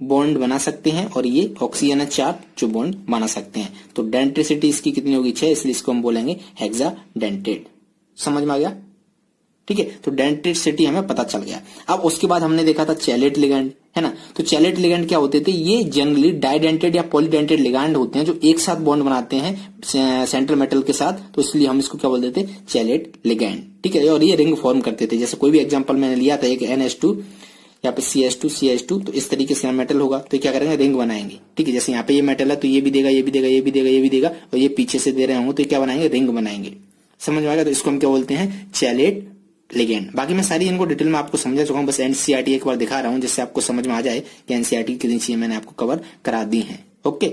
बॉन्ड बना सकते हैं, और ये ऑक्सीजन 4 जो बॉन्ड बना सकते हैं। तो डेंसिटी इसकी कितनी होगी, 6, इसलिए इसको हम बोलेंगे हेक्साडेंटेड। समझ में आ गया, ठीक है। तो डेंसिटी हमें पता चल गया। अब उसके बाद हमने देखा था चैलेट लिगेंड, है ना। तो चैलेट लिगेंड क्या होते थे, ये जनरली डाइडेंटेड या पॉलीडेंटेड लिगेंड होते हैं जो एक साथ बॉन्ड बनाते हैं सेंट्रल मेटल के साथ, तो इसलिए हम इसको क्या बोलते थे, चैलेट लिगेंड, ठीक है। और ये रिंग फॉर्म करते थे, जैसे कोई भी एग्जांपल मैंने लिया था, एक NH2 यहाँ पे CH2, तो इस तरीके से मेटल होगा, तो क्या करेंगे, रिंग बनाएंगे, ठीक है। जैसे यहाँ पे ये मेटल है तो ये भी देगा, ये भी देगा, ये भी देगा, ये भी देगा, और ये पीछे से दे रहे होंगे, तो क्या बनाएंगे, रिंग बनाएंगे। समझ में आएगा। तो इसको हम क्या बोलते हैं, चैलेट लिगेंड। बाकी मैं सारी इनको डिटेल में आपको समझा चुका हूं, बस NCERT एक बार दिखा रहा हूं जिससे आपको समझ में आ जाए कि NCERT की कितनी चीजें मैंने आपको कवर करा दी हैं। ओके,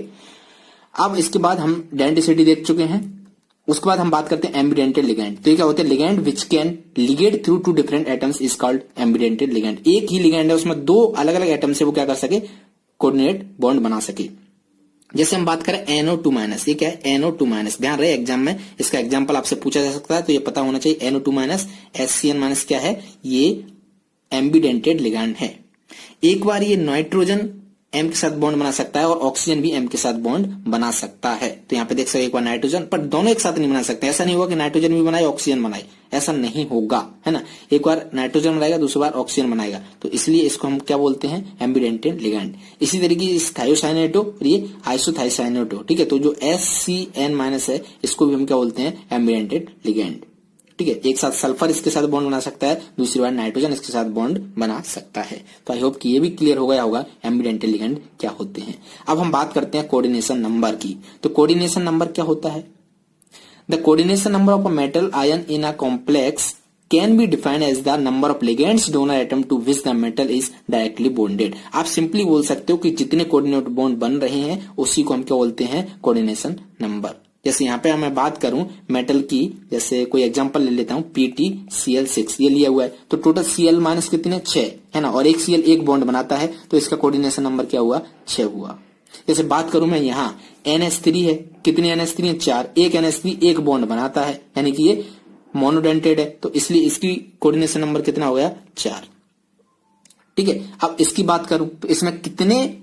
अब इसके बाद हम डेंसिटी देख चुके हैं, उसके बाद हम बात करते हैं एम्बिडेंटेड लिगैंड। तो ये क्या होते हैं, ligand which can ligate through two different atoms is called ambidentate ligand. एक ही लिगैंड है, उसमें दो अलग अलग एटम से वो क्या कर सके, कोऑर्डिनेट बॉन्ड बना सके। जैसे हम बात करें NO2-, ये क्या है, NO2-। ध्यान रहे एग्जाम में इसका एग्जाम्पल आपसे पूछा जा सकता है, तो ये पता होना चाहिए। NO2-, HCN- क्या है, ये एम्बिडेंटेड लिगैंड है। एक बार ये नाइट्रोजन M के साथ बॉन्ड बना सकता है और ऑक्सीजन भी M के साथ बॉन्ड बना सकता है। तो यहाँ पे देख सकते एक बार नाइट्रोजन, पर दोनों एक साथ नहीं बना सकते। ऐसा नहीं होगा कि नाइट्रोजन भी बनाए ऑक्सीजन बनाए, ऐसा नहीं होगा, है ना। एक बार नाइट्रोजन बनाएगा, दूसरी बार ऑक्सीजन बनाएगा, तो इसलिए इसको हम क्या बोलते हैं, एम्बिडेंटेड लिगैंड। इसी तरीके से थायोसाइनेटो और ये आइसोथायोसाइनेटो, ठीक है। तो जो HCN- है, इसको भी हम क्या बोलते हैं, एम्बिडेंटेड लिगैंड, ठीक है। एक साथ सल्फर इसके साथ बॉन्ड बना सकता है, दूसरी बार नाइट्रोजन इसके साथ बॉन्ड बना सकता है। तो आई होप कि ये भी क्लियर हो गया होगा एम्बिडेंटेड लिगैंड क्या होते हैं। अब हम बात करते हैं कोऑर्डिनेशन नंबर की। तो कोऑर्डिनेशन नंबर क्या होता है, the coordination number of a metal ion in a complex can be defined as the number of ligands donor atom to which the metal is directly bonded. आप simply बोल सकते हो कि जितने कोऑर्डिनेट बॉन्ड बन रहे हैं उसी को हम क्या बोलते हैं, कोऑर्डिनेशन नंबर। जैसे यहाँ पे मैं बात करूं मेटल की, जैसे कोई एग्जांपल ले लेता हूं, PtCl6 ये लिया हुआ है, तो टोटल Cl- कितने, 6 है ना, और एक Cl एक बॉन्ड बनाता है, तो इसका कोऑर्डिनेशन नंबर क्या हुआ, 6 हुआ। जैसे बात करूं मैं यहाँ NH3 है, कितने NH3 है, 4, एक NH3 एक बॉन्ड बनाता है, यानी कि ये मोनोडेंटेड है, तो इसलिए इसकी कोऑर्डिनेशन नंबर कितना हो गया, 4, ठीक है। अब इसकी बात करूं तो इसमें कितने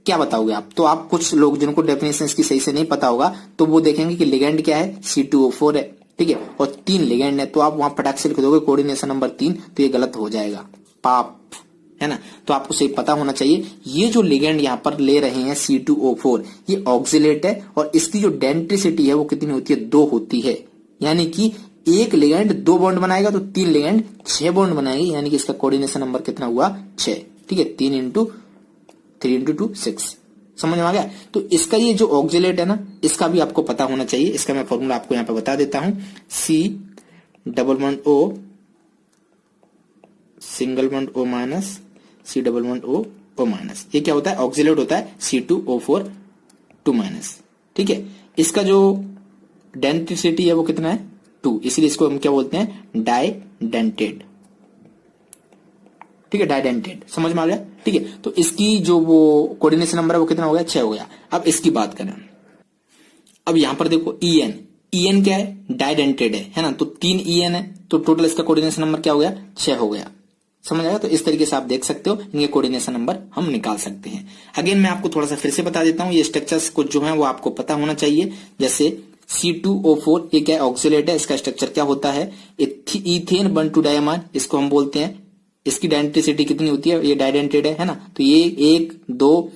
क्या बताओगे आप, तो आप कुछ लोग जिनको डेफिनेशन इसकी सही से नहीं पता होगा तो वो देखेंगे कि लिगेंड क्या है, C2O4 है, ठीक है, और 3 लिगेंड है, तो आप वहां फटाक से लिख दोगे कोऑर्डिनेशन नंबर 3, तो ये गलत हो जाएगा, पाप, है ना। तो आपको सही पता होना चाहिए, ये जो लिगेंड यहाँ पर ले रहे हैं C2O4, ये ऑक्सिलेट है, और इसकी जो डेंसिटी है वो कितनी होती है, 2 होती है, यानी कि एक लिगेंड 2 बॉन्ड बनाएगा तो 3 लिगेंड 6 बॉन्ड बनाएगी, यानी कि इसका कोऑर्डिनेशन नंबर कितना हुआ, 6, ठीक है। 3 × 2 6, समझ में आ गया। तो इसका ये जो ऑक्सिलेट है ना, इसका भी आपको पता होना चाहिए। इसका मैं फॉर्मूला आपको यहाँ पे बता देता हूं, C_O C_O, ये क्या होता है, ऑक्सिलेट होता है C2O4 2-, ठीक है। इसका जो डेंसिटी है वो कितना है, 2, इसलिए इसको हम क्या बोलते हैं, डाइडेंटेड, ठीक है, डाइडेंटेड, समझ में आ गया, ठीक है। तो इसकी जो वो कोऑर्डिनेशन नंबर है वो कितना हो गया, 6 हो गया। अब इसकी बात करें, अब यहां पर देखो EN क्या है, डाइडेंटेड है ना, तो 3 EN है, तो टोटल इसका कोऑर्डिनेशन नंबर क्या हो गया, 6 हो गया, समझ आया। तो इस तरीके से आप देख सकते हो, इनके कोऑर्डिनेशन नंबर हम निकाल सकते हैं। अगेन मैं आपको थोड़ा सा फिर से बता देता हूं, ये स्ट्रक्चर्स कुछ जो है वो आपको पता होना चाहिए। जैसे C2O4 ये क्या है, ऑक्सिलेट है, इसका स्ट्रक्चर क्या होता है, इथेन 1 2 डायमाइन, इसको हम बोलते हैं। इसकी डेंसिटी कितनी होती है, ये डाइडेंटेड है ना, तो ये 1 2,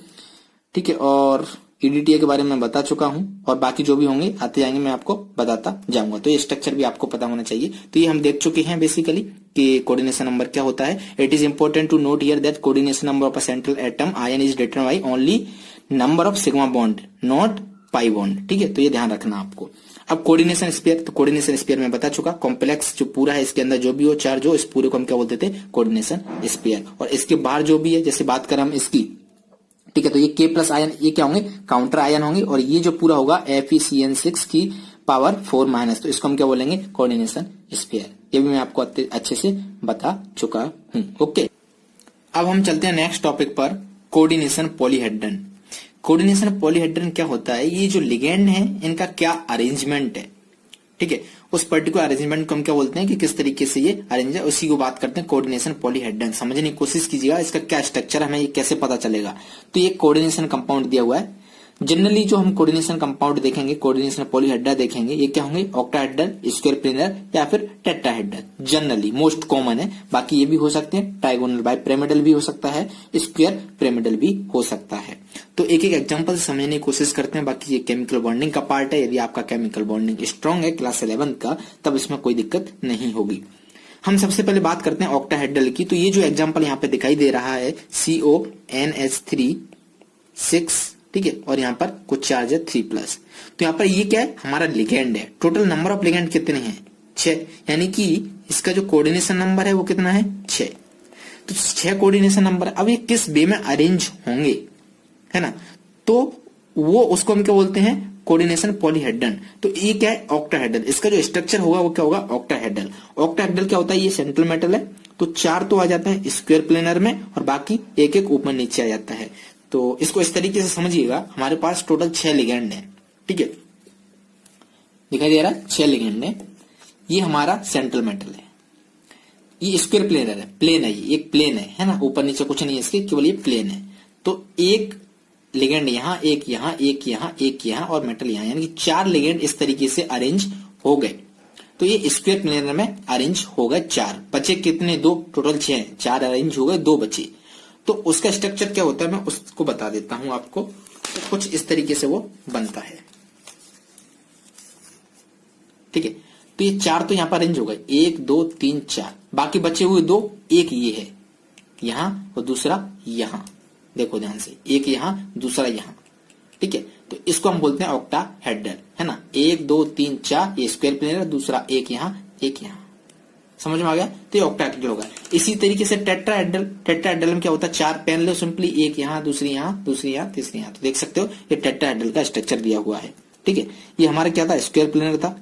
ठीक है, और EDTA के बारे में बता चुका हूं, और बाकी जो भी होंगे आते जाएंगे मैं आपको बताता जाऊंगा। तो ये स्ट्रक्चर भी आपको पता होना चाहिए। तो ये हम देख चुके हैं बेसिकली कि कोऑर्डिनेशन नंबर क्या होता है। It is important to note here that coordination number of a central atom ion is determined by only number of sigma bond, not pi bond, ठीक है। तो ये ध्यान रखना आपको। अब कोऑर्डिनेशन स्फीयर, तो कोऑर्डिनेशन स्फीयर में बता चुका, कॉम्प्लेक्स जो पूरा है इसके अंदर जो भी हो चार्ज हो, इस पूरे को हम क्या बोलते थे, कोऑर्डिनेशन स्फीयर। और इसके बाहर जो भी है, जैसे बात करें हम इसकी, ठीक है, तो ये K+ आयन, ये क्या होंगे, काउंटर आयन होंगे, और ये जो पूरा होगा FeCN6 की पावर 4-, तो इसको हम क्या बोलेंगे, कोऑर्डिनेशन स्फीयर। ये भी मैं आपको अच्छे से बता चुका हूं, ओके। अब हम चलते हैं नेक्स्ट टॉपिक पर, कोऑर्डिनेशन पॉलीहेड्रन। कोऑर्डिनेशन पॉलीहेड्रन क्या होता है, ये जो लिगेंड है इनका क्या अरेंजमेंट है, ठीक है, उस पर्टिकुलर अरेंजमेंट को हम क्या बोलते हैं कि किस तरीके से ये अरेंज है, उसी को बात करते हैं कोऑर्डिनेशन पॉलीहेड्रन। समझने की कोशिश कीजिएगा इसका क्या स्ट्रक्चर है, हमें ये कैसे पता चलेगा। तो ये कोऑर्डिनेशन कंपाउंड दिया हुआ है। जनरली जो हम कोऑर्डिनेशन कंपाउंड देखेंगे, कोऑर्डिनेशन पॉलीहेड्रा देखेंगे, ये क्या होंगे, ऑक्टाहेड्रल, स्क्वायर प्लेनर या फिर टेट्राहेड्रल, जनरली मोस्ट कॉमन है। बाकी ये भी हो सकते हैं, ट्राइगोनल बाइपिरामिडल भी हो सकता है, स्क्वायर पिरामिडल भी हो सकता है। तो एक एक एग्जांपल से समझने की कोशिश करते हैं। बाकी ये केमिकल बॉन्डिंग का पार्ट है, यदि आपका केमिकल बॉन्डिंग स्ट्रांग है क्लास 11 का, तब इसमें कोई दिक्कत नहीं होगी। हम सबसे पहले बात करते हैं ऑक्टाहेड्रल की। तो ये जो एग्जांपल यहाँ पे दिखाई दे रहा है, CONH3 6, ठीक है, और यहाँ पर कुछ चार्ज है 3+। तो यहाँ पर ये क्या है, हमारा लिगेंड है। टोटल नंबर ऑफ लिगेंड कितने हैं, 6, यानी कि इसका जो कोऑर्डिनेशन नंबर है वो कितना है, 6। तो 6 कोऑर्डिनेशन नंबर। अब ये किस वे में अरेंज होंगे, है ना, तो वो उसको हम क्या बोलते हैं, कोऑर्डिनेशन पॉलीहेड्रन। तो ये क्या है, ऑक्टाहेड्रल। इसका जो स्ट्रक्चर होगा वो क्या होगा, ऑक्टाहेड्रल। ऑक्टाहेड्रल क्या होता है, ये सेंट्रल मेटल है, तो 4 तो आ जाते हैं स्क्वायर प्लेनर में और बाकी एक एक ऊपर नीचे आ जाता है। तो इसको इस तरीके से समझिएगा, हमारे पास टोटल 6 लिगेंड है, ठीक है, दिखाई दे रहा है 6 लिगेंड है। ये हमारा सेंट्रल मेटल है, ये स्क्वायर प्लेनर है, प्लेन है, ये एक प्लेन है ना, ऊपर नीचे कुछ नहीं है इसके, केवल ये प्लेन है। तो एक लिगेंड यहाँ, एक यहाँ, एक यहाँ, एक यहाँ और मेटल यहाँ, यानी कि 4 लिगेंड इस तरीके से अरेंज हो गए। तो ये स्क्वायर प्लेनर में अरेंज हो गए 4, बचे कितने, 2, टोटल 6 हैं, 4 अरेंज हो गए, 2 बचे। तो उसका स्ट्रक्चर क्या होता है मैं उसको बता देता हूं आपको। तो कुछ इस तरीके से वो बनता है, ठीक है। तो ये 4 तो यहां पर अरेंज हो गए, 1 2 3 4, बाकी बचे हुए 2, एक ये है यहां और दूसरा यहां, देखो ध्यान से, एक यहां दूसरा यहां, ठीक है। तो इसको हम बोलते हैं ऑक्टाहेड्रल, है ना। 1 2 3 4 ये स्क्वायर प्लेनर, दूसरा एक यहां एक यहां, समझ में आ गया। तो ये ऑक्टाहेड्रल होगा। इसी तरीके से टेट्राहेड्रल, टेट्राहेड्रल में क्या होता है, 4 पेन लो सिंपली, एक यहां, दूसरी यहां, दूसरी यहां, तीसरी यहां। तो देख सकते हो ये टेट्राहेड्रल का स्ट्रक्चर दिया हुआ है, ठीक है। ये हमारा क्या था, स्क्वायर प्लेनर था,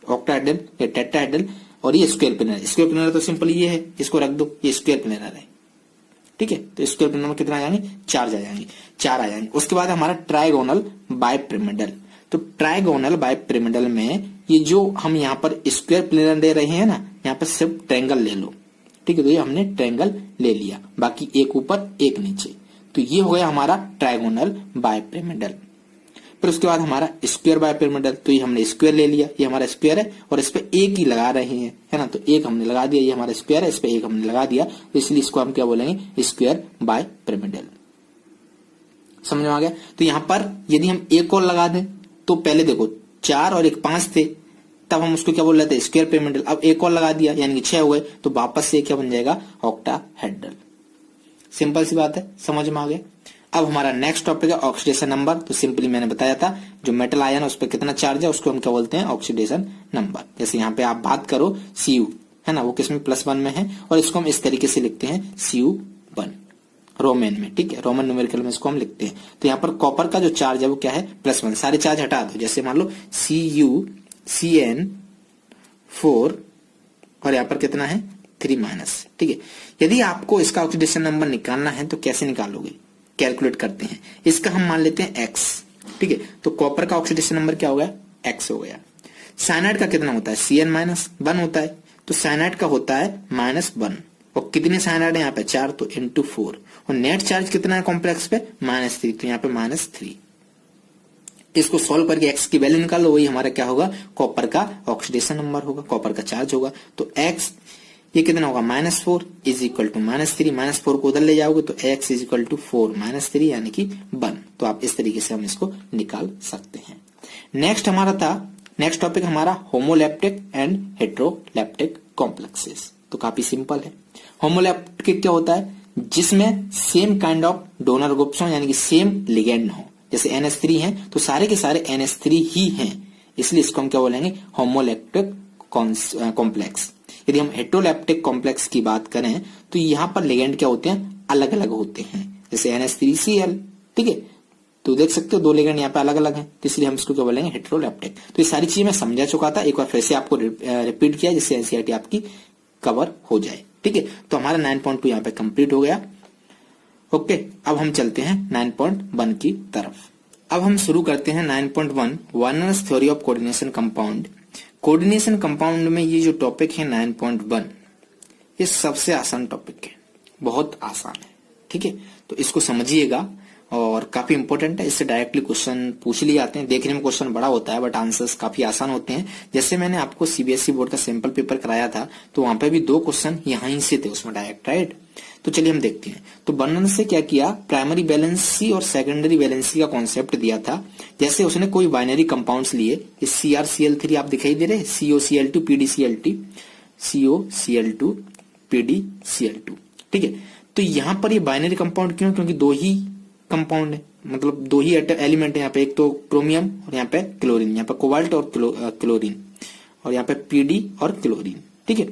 ऑक्टाहेड्रल, ये टेट्राहेड्रल और ये स्क्वायर प्लेनर। स्क्वायर प्लेनर तो सिंपल ये है, इसको रख दो, ये स्क्वायर प्लेनर है, ठीक है। तो स्क्वायर प्लेनर में कितना आ जाएंगे, 4 आ जाएंगे। उसके बाद हमारा ट्राइगोनल बाइपिरामिडल। तो ट्राइगोनल बाइपिरामिडल में ये जो हम यहाँ पर स्क्वायर प्लेनर ले रहे हैं ना, यहाँ पर सिर्फ ट्रायंगल ले लो, ठीक है। तो ये हमने ट्रायंगल ले लिया, बाकी एक ऊपर एक नीचे, तो ये हो गया हमारा ट्राइगोनल बाइपिरामिडल। फिर उसके बाद हमारा स्क्वायर बाइपिरामिडल, तो ये हमने स्क्वायर ले लिया, ये हमारा स्क्वायर है और इस पे एक ही लगा रहे हैं, है ना। तो एक हमने लगा दिया, ये हमारा स्क्वायर है, इस पे एक हमने लगा दिया, तो इसलिए इसको हम क्या बोलेंगे, स्क्वायर बाइपिरामिडल। समझ में आ गया। तो यहाँ पर यदि हम एक और लगा दें, तो पहले देखो 4 और 1 5 थे, तब हम उसको क्या बोल रहे थे, स्क्वायर पिरामिडल। अब एक और लगा दिया यानी कि 6 हो गए, तो वापस से क्या बन जाएगा, ऑक्टाहेड्रल। सिंपल सी बात है, समझ में आ गया। अब हमारा नेक्स्ट टॉपिक है ऑक्सीडेशन नंबर। तो सिंपली मैंने बताया था, जो मेटल आयन है उस पर कितना चार्ज है उसको हम क्या बोलते हैं, ऑक्सीडेशन नंबर। जैसे यहाँ पे आप बात करो Cu, है ना, वो किसमें, +1 में है, और इसको हम इस तरीके से लिखते हैं Cu1 रोमन में, ठीक है, रोमन न्यूमेरिकल में इसको हम लिखते हैं। तो यहाँ पर कॉपर का जो चार्ज है वो क्या है, +1। सारे चार्ज हटा दो, जैसे मान लो CuCN4 और यहाँ पर कितना है 3-, ठीक है। यदि आपको इसका ऑक्सीडेशन नंबर निकालना है तो कैसे निकालोगे, कैलकुलेट करते हैं। इसका हम मान लेते हैं X, ठीक है। तो कॉपर का ऑक्सीडेशन नंबर क्या हो गया, X हो गया। साइनाइड का कितना होता है, Cn-1 होता है, तो साइनाइड का होता है -1। और कितने साइनाइड है यहाँ पे, 4, तो इंटू 4। और नेट चार्ज कितना है कॉम्प्लेक्स पे, -3, तो यहाँ पे -3। इसको सॉल्व करके X की वैल्यू निकालो, वही हमारा क्या होगा, कॉपर का ऑक्सीडेशन नंबर होगा, कॉपर का चार्ज होगा। तो X ये कितना होगा, -4 इज इक्वल टू -3, -4 को उधर ले जाओगे तो X इज इक्वल टू 4 -3 यानी कि 1। तो आप इस तरीके से हम इसको निकाल सकते हैं। नेक्स्ट टॉपिक हमारा होमोलैप्टिक एंड हेट्रोलैप्टिक कॉम्प्लेक्सेस। तो काफी सिंपल है। होमोलैप्टिक क्या होता है, जिसमें same kind of donor groups हो, यानी कि सेम लिगेंड हो। जैसे NH3 है तो सारे के सारे NH3 ही हैं, इसलिए इसको हम क्या बोलेंगे, होमोलैप्टिक कॉम्प्लेक्स। यदि हम हेट्रोलैप्टिक कॉम्प्लेक्स की बात करें तो यहाँ पर लिगेंड क्या होते हैं, अलग अलग होते हैं। जैसे NH3Cl, ठीक है, तो देख सकते हो 2 लिगेंड यहाँ पे अलग अलग हैं, तो इसलिए हम इसको क्या बोलेंगे, हेट्रोलैप्टिक। तो ये सारी चीजें मैं समझा चुका था, एक बार फिर से आपको रिपीट किया जिससे एनसीईआरटी आपकी कवर हो जाए, ठीक है। तो हमारा 9.2 यहाँ पे कंप्लीट हो गया। ओके, अब हम चलते हैं 9.1 की तरफ। अब हम शुरू करते हैं 9.1 Werner's theory of coordination compound. Coordination compound में ये जो टॉपिक है 9.1, ये सबसे आसान टॉपिक है, बहुत आसान है, ठीक है। तो इसको समझिएगा और काफी इंपॉर्टेंट है, इससे डायरेक्टली क्वेश्चन पूछ लिए जाते हैं। देखने में क्वेश्चन बड़ा होता है बट आंसर्स काफी आसान होते हैं। जैसे मैंने आपको सीबीएसई बोर्ड का सैंपल पेपर कराया था तो वहां पे भी 2 क्वेश्चन यहीं से थे उसमें डायरेक्ट, राइट। तो चलिए हम देखते हैं। तो बर्नर से क्या किया, प्राइमरी वैलेंसी और सेकेंडरी वैलेंसी का कॉन्सेप्ट दिया था। जैसे उसने कोई बाइनरी कंपाउंड्स लिए, CrCl3 आप दिखाई दे रहे, COCl2 PdCl2, ठीक है। तो यहाँ पर ये बाइनरी कंपाउंड क्यों, क्योंकि 2 ही कंपाउंड है, मतलब 2 ही एलिमेंट है यहाँ पे, एक तो क्रोमियम और यहाँ पे क्लोरीन, यहाँ पे कोबाल्ट और क्लोरीन, और यहाँ पे PD और क्लोरीन, ठीक है।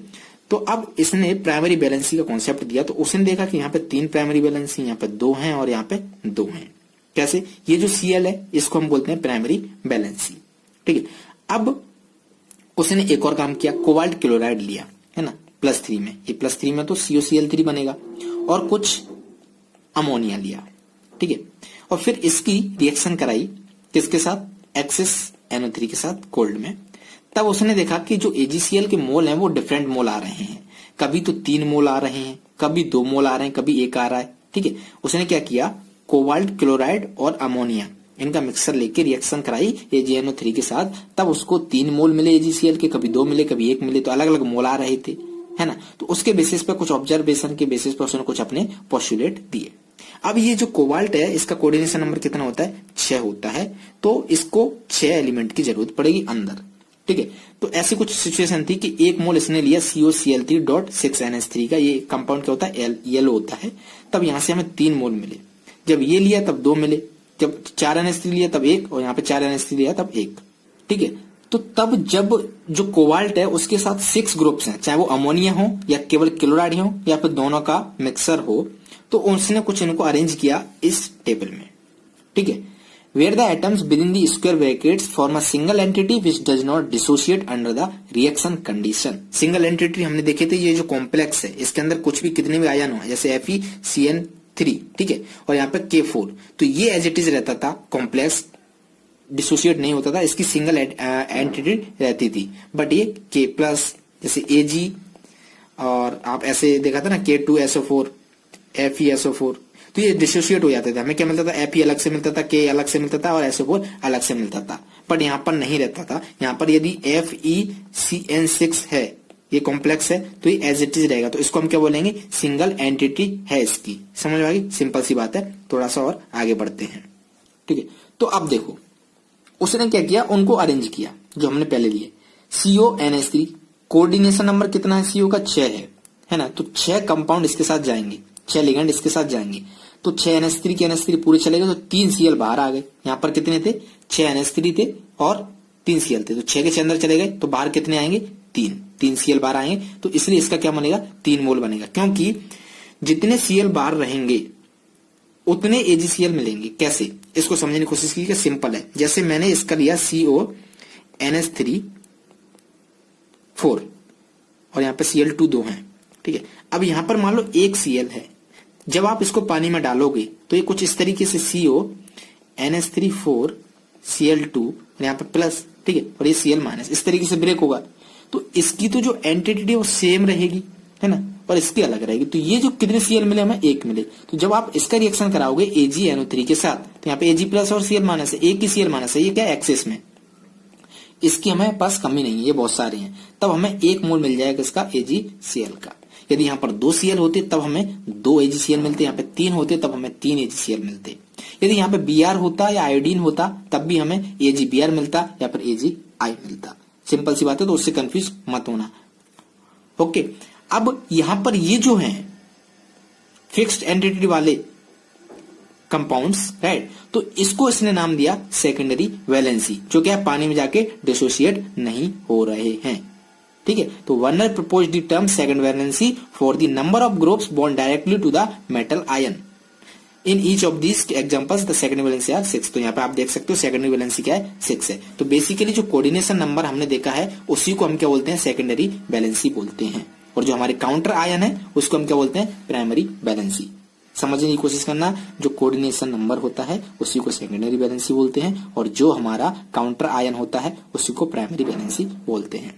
तो अब इसने प्राइमरी बैलेंसी का कॉन्सेप्ट दिया, तो उसने देखा कि यहाँ पे 3 प्राइमरी बैलेंसी, यहाँ पे 2 हैं और यहाँ पे 2 हैं, कैसे? ये जो Cl है इसको हम बोलते हैं प्राइमरी वैलेंसी। ठीक है, अब उसने एक और काम किया, कोबाल्ट क्लोराइड लिया, है ना, +3 में, ये +3 में तो COCl3 बनेगा, और कुछ अमोनिया लिया। ठीक है, और फिर इसकी रिएक्शन कराई किसके साथ? XsNO3 के साथ कोल्ड में। तब उसने देखा कि जो AgCl के मोल हैं वो डिफरेंट मोल आ रहे हैं, कभी तो 3 मोल आ रहे हैं, कभी 2 मोल आ रहे हैं, कभी 1 आ रहा है। ठीक है, उसने क्या किया, कोबाल्ट क्लोराइड और अमोनिया इनका मिक्सर लेके रिएक्शन कराई AgNO3 के साथ, तब उसको 3 मोल मिले AgCl के, कभी 2 मिले, कभी 1 मिले, तो अलग अलग मोल आ रहे थे, है ना। तो उसके बेसिस पे, कुछ ऑब्जर्वेशन के बेसिस पे उसने कुछ अपने पोस्टुलेट दिए। अब ये जो कोबाल्ट है इसका कोऑर्डिनेशन नंबर कितना होता है? 6 होता है, तो इसको 6 एलिमेंट की जरूरत पड़ेगी अंदर। ठीक है, तो ऐसी कुछ सिचुएशन थी कि 1 मोल इसने लिया COCl3.6NH3 का, ये कंपाउंड क्या होता है? येलो होता है, तब यहां से हमें 3 मोल मिले। जब ये लिया तब 2 मिले, जब 4NH3 लिया तब 1, और यहाँ पे 4NH3 लिया तब 1। ठीक है, तो तब जब जो कोबाल्ट है उसके साथ 6 ग्रुप्स हैं, चाहे वो अमोनिया हो या केवल क्लोराइड हो या फिर दोनों का मिक्सर हो, तो उसने कुछ इनको अरेंज किया इस टेबल में। ठीक है, where the atoms within the square brackets form a single entity which does not dissociate under the reaction condition। Single entity हमने देखे थे, ये जो कॉम्प्लेक्स है इसके अंदर कुछ भी कितने भी आयन हो, जैसे FeCN3, ठीक है, और यहाँ पे K4, तो ये एज इट इज रहता था, कॉम्प्लेक्स डिसोसिएट नहीं होता था, इसकी सिंगल एंटिटी रहती थी। बट ये K+ जैसे Ag, और आप ऐसे देखा था ना K2SO4, FeSO4, तो ये डिसोसिएट हो जाते थे। हमें क्या मिलता था? Fe अलग से मिलता था, K अलग से मिलता था, और SO4 अलग से मिलता था। बट यहाँ पर नहीं रहता था, यहाँ पर यदि FeCN6 है, ये कॉम्प्लेक्स है, तो ये एज इट इज रहेगा, तो इसको हम क्या बोलेंगे? सिंगल एंटिटी है इसकी। समझ में आ गई? सिंपल सी बात है। थोड़ा सा और आगे बढ़ते हैं। ठीक है, तो अब देखो उसने क्या किया, उनको अरेंज किया जो हमने पहले लिए। CONH3 कोऑर्डिनेशन नंबर कितना है? CO का 6 है ना, तो 6 कंपाउंड इसके साथ जाएंगे, 6 लिगेंड इसके साथ जाएंगे, तो 6 NH3 के NH3 पूरे चले गए, तो 3 Cl बाहर आ गए। यहाँ पर कितने थे? 6 NH3 थे और 3 Cl थे, तो 6 के 6 अंदर चले गए, तो बाहर कितने आएंगे? 3 Cl बाहर आएंगे, तो इसलिए इसका क्या बनेगा? 3 मोल बनेगा, क्योंकि जितने Cl बाहर रहेंगे उतने AgCl मिलेंगे। कैसे? इसको समझने की कोशिश की, सिंपल है। जैसे मैंने इसका लिया CONH3 4 और यहाँ पे Cl2 2 है। ठीक है, अब यहाँ पर मान लो 1 Cl है, जब आप इसको पानी में डालोगे तो ये कुछ इस तरीके से CONH3 4 Cl2 और यहाँ पे प्लस, ठीक है, और ये Cl- इस तरीके से ब्रेक होगा, तो इसकी तो जो एंटिटी है वो सेम रहेगी, है ना, और इसकी अलग रहेगी। तो ये जो कितने Cl मिले हमें? 1 मिले। तो जब आप इसका रिएक्शन कराओगे AgNO3 के साथ, तो यहाँ पे Ag+ और Cl- है, एक ही Cl- है, ये क्या एक्सेस में, इसकी हमें पास कमी नहीं है, ये बहुत सारे हैं, तब हमें 1 मोल मिल जाएगा इसका AgCl का। यदि यहाँ पर 2 Cl होते तब हमें 2 AgCl मिलते, यहाँ पे 3 होते तब हमें 3 AgCl मिलते। यदि यहाँ पे Br होता या आयोडीन होता तब भी हमें AgBr मिलता या फिर AgI मिलता। सिंपल सी बात है, तो उससे कंफ्यूज मत होना। ओके, अब यहां पर ये जो है फिक्स्ड एंटिटी वाले कंपाउंड्स, राइट, तो इसको इसने नाम दिया सेकेंडरी वैलेंसी, जो क्या पानी में जाके डिसोसिएट नहीं हो रहे हैं। ठीक है, तो Werner propose the term second valency for the number of groups bond directly to the metal ion. In each of these examples the secondary valency are 6। तो यहाँ पे आप देख सकते हो सेकेंडरी वैलेंसी क्या है? 6 है। तो बेसिकली जो कोऑर्डिनेशन नंबर हमने देखा है उसी को हम क्या बोलते हैं? सेकेंडरी वैलेंसी बोलते हैं। और जो हमारे काउंटर आयन है उसको हम क्या बोलते हैं? Primary valency. समझने की कोशिश करना, जो कोऑर्डिनेशन नंबर होता है उसी को सेकेंडरी वैलेंसी बोलते हैं, और जो हमारा काउंटर आयन होता है उसी को प्राइमरी वैलेंसी बोलते हैं।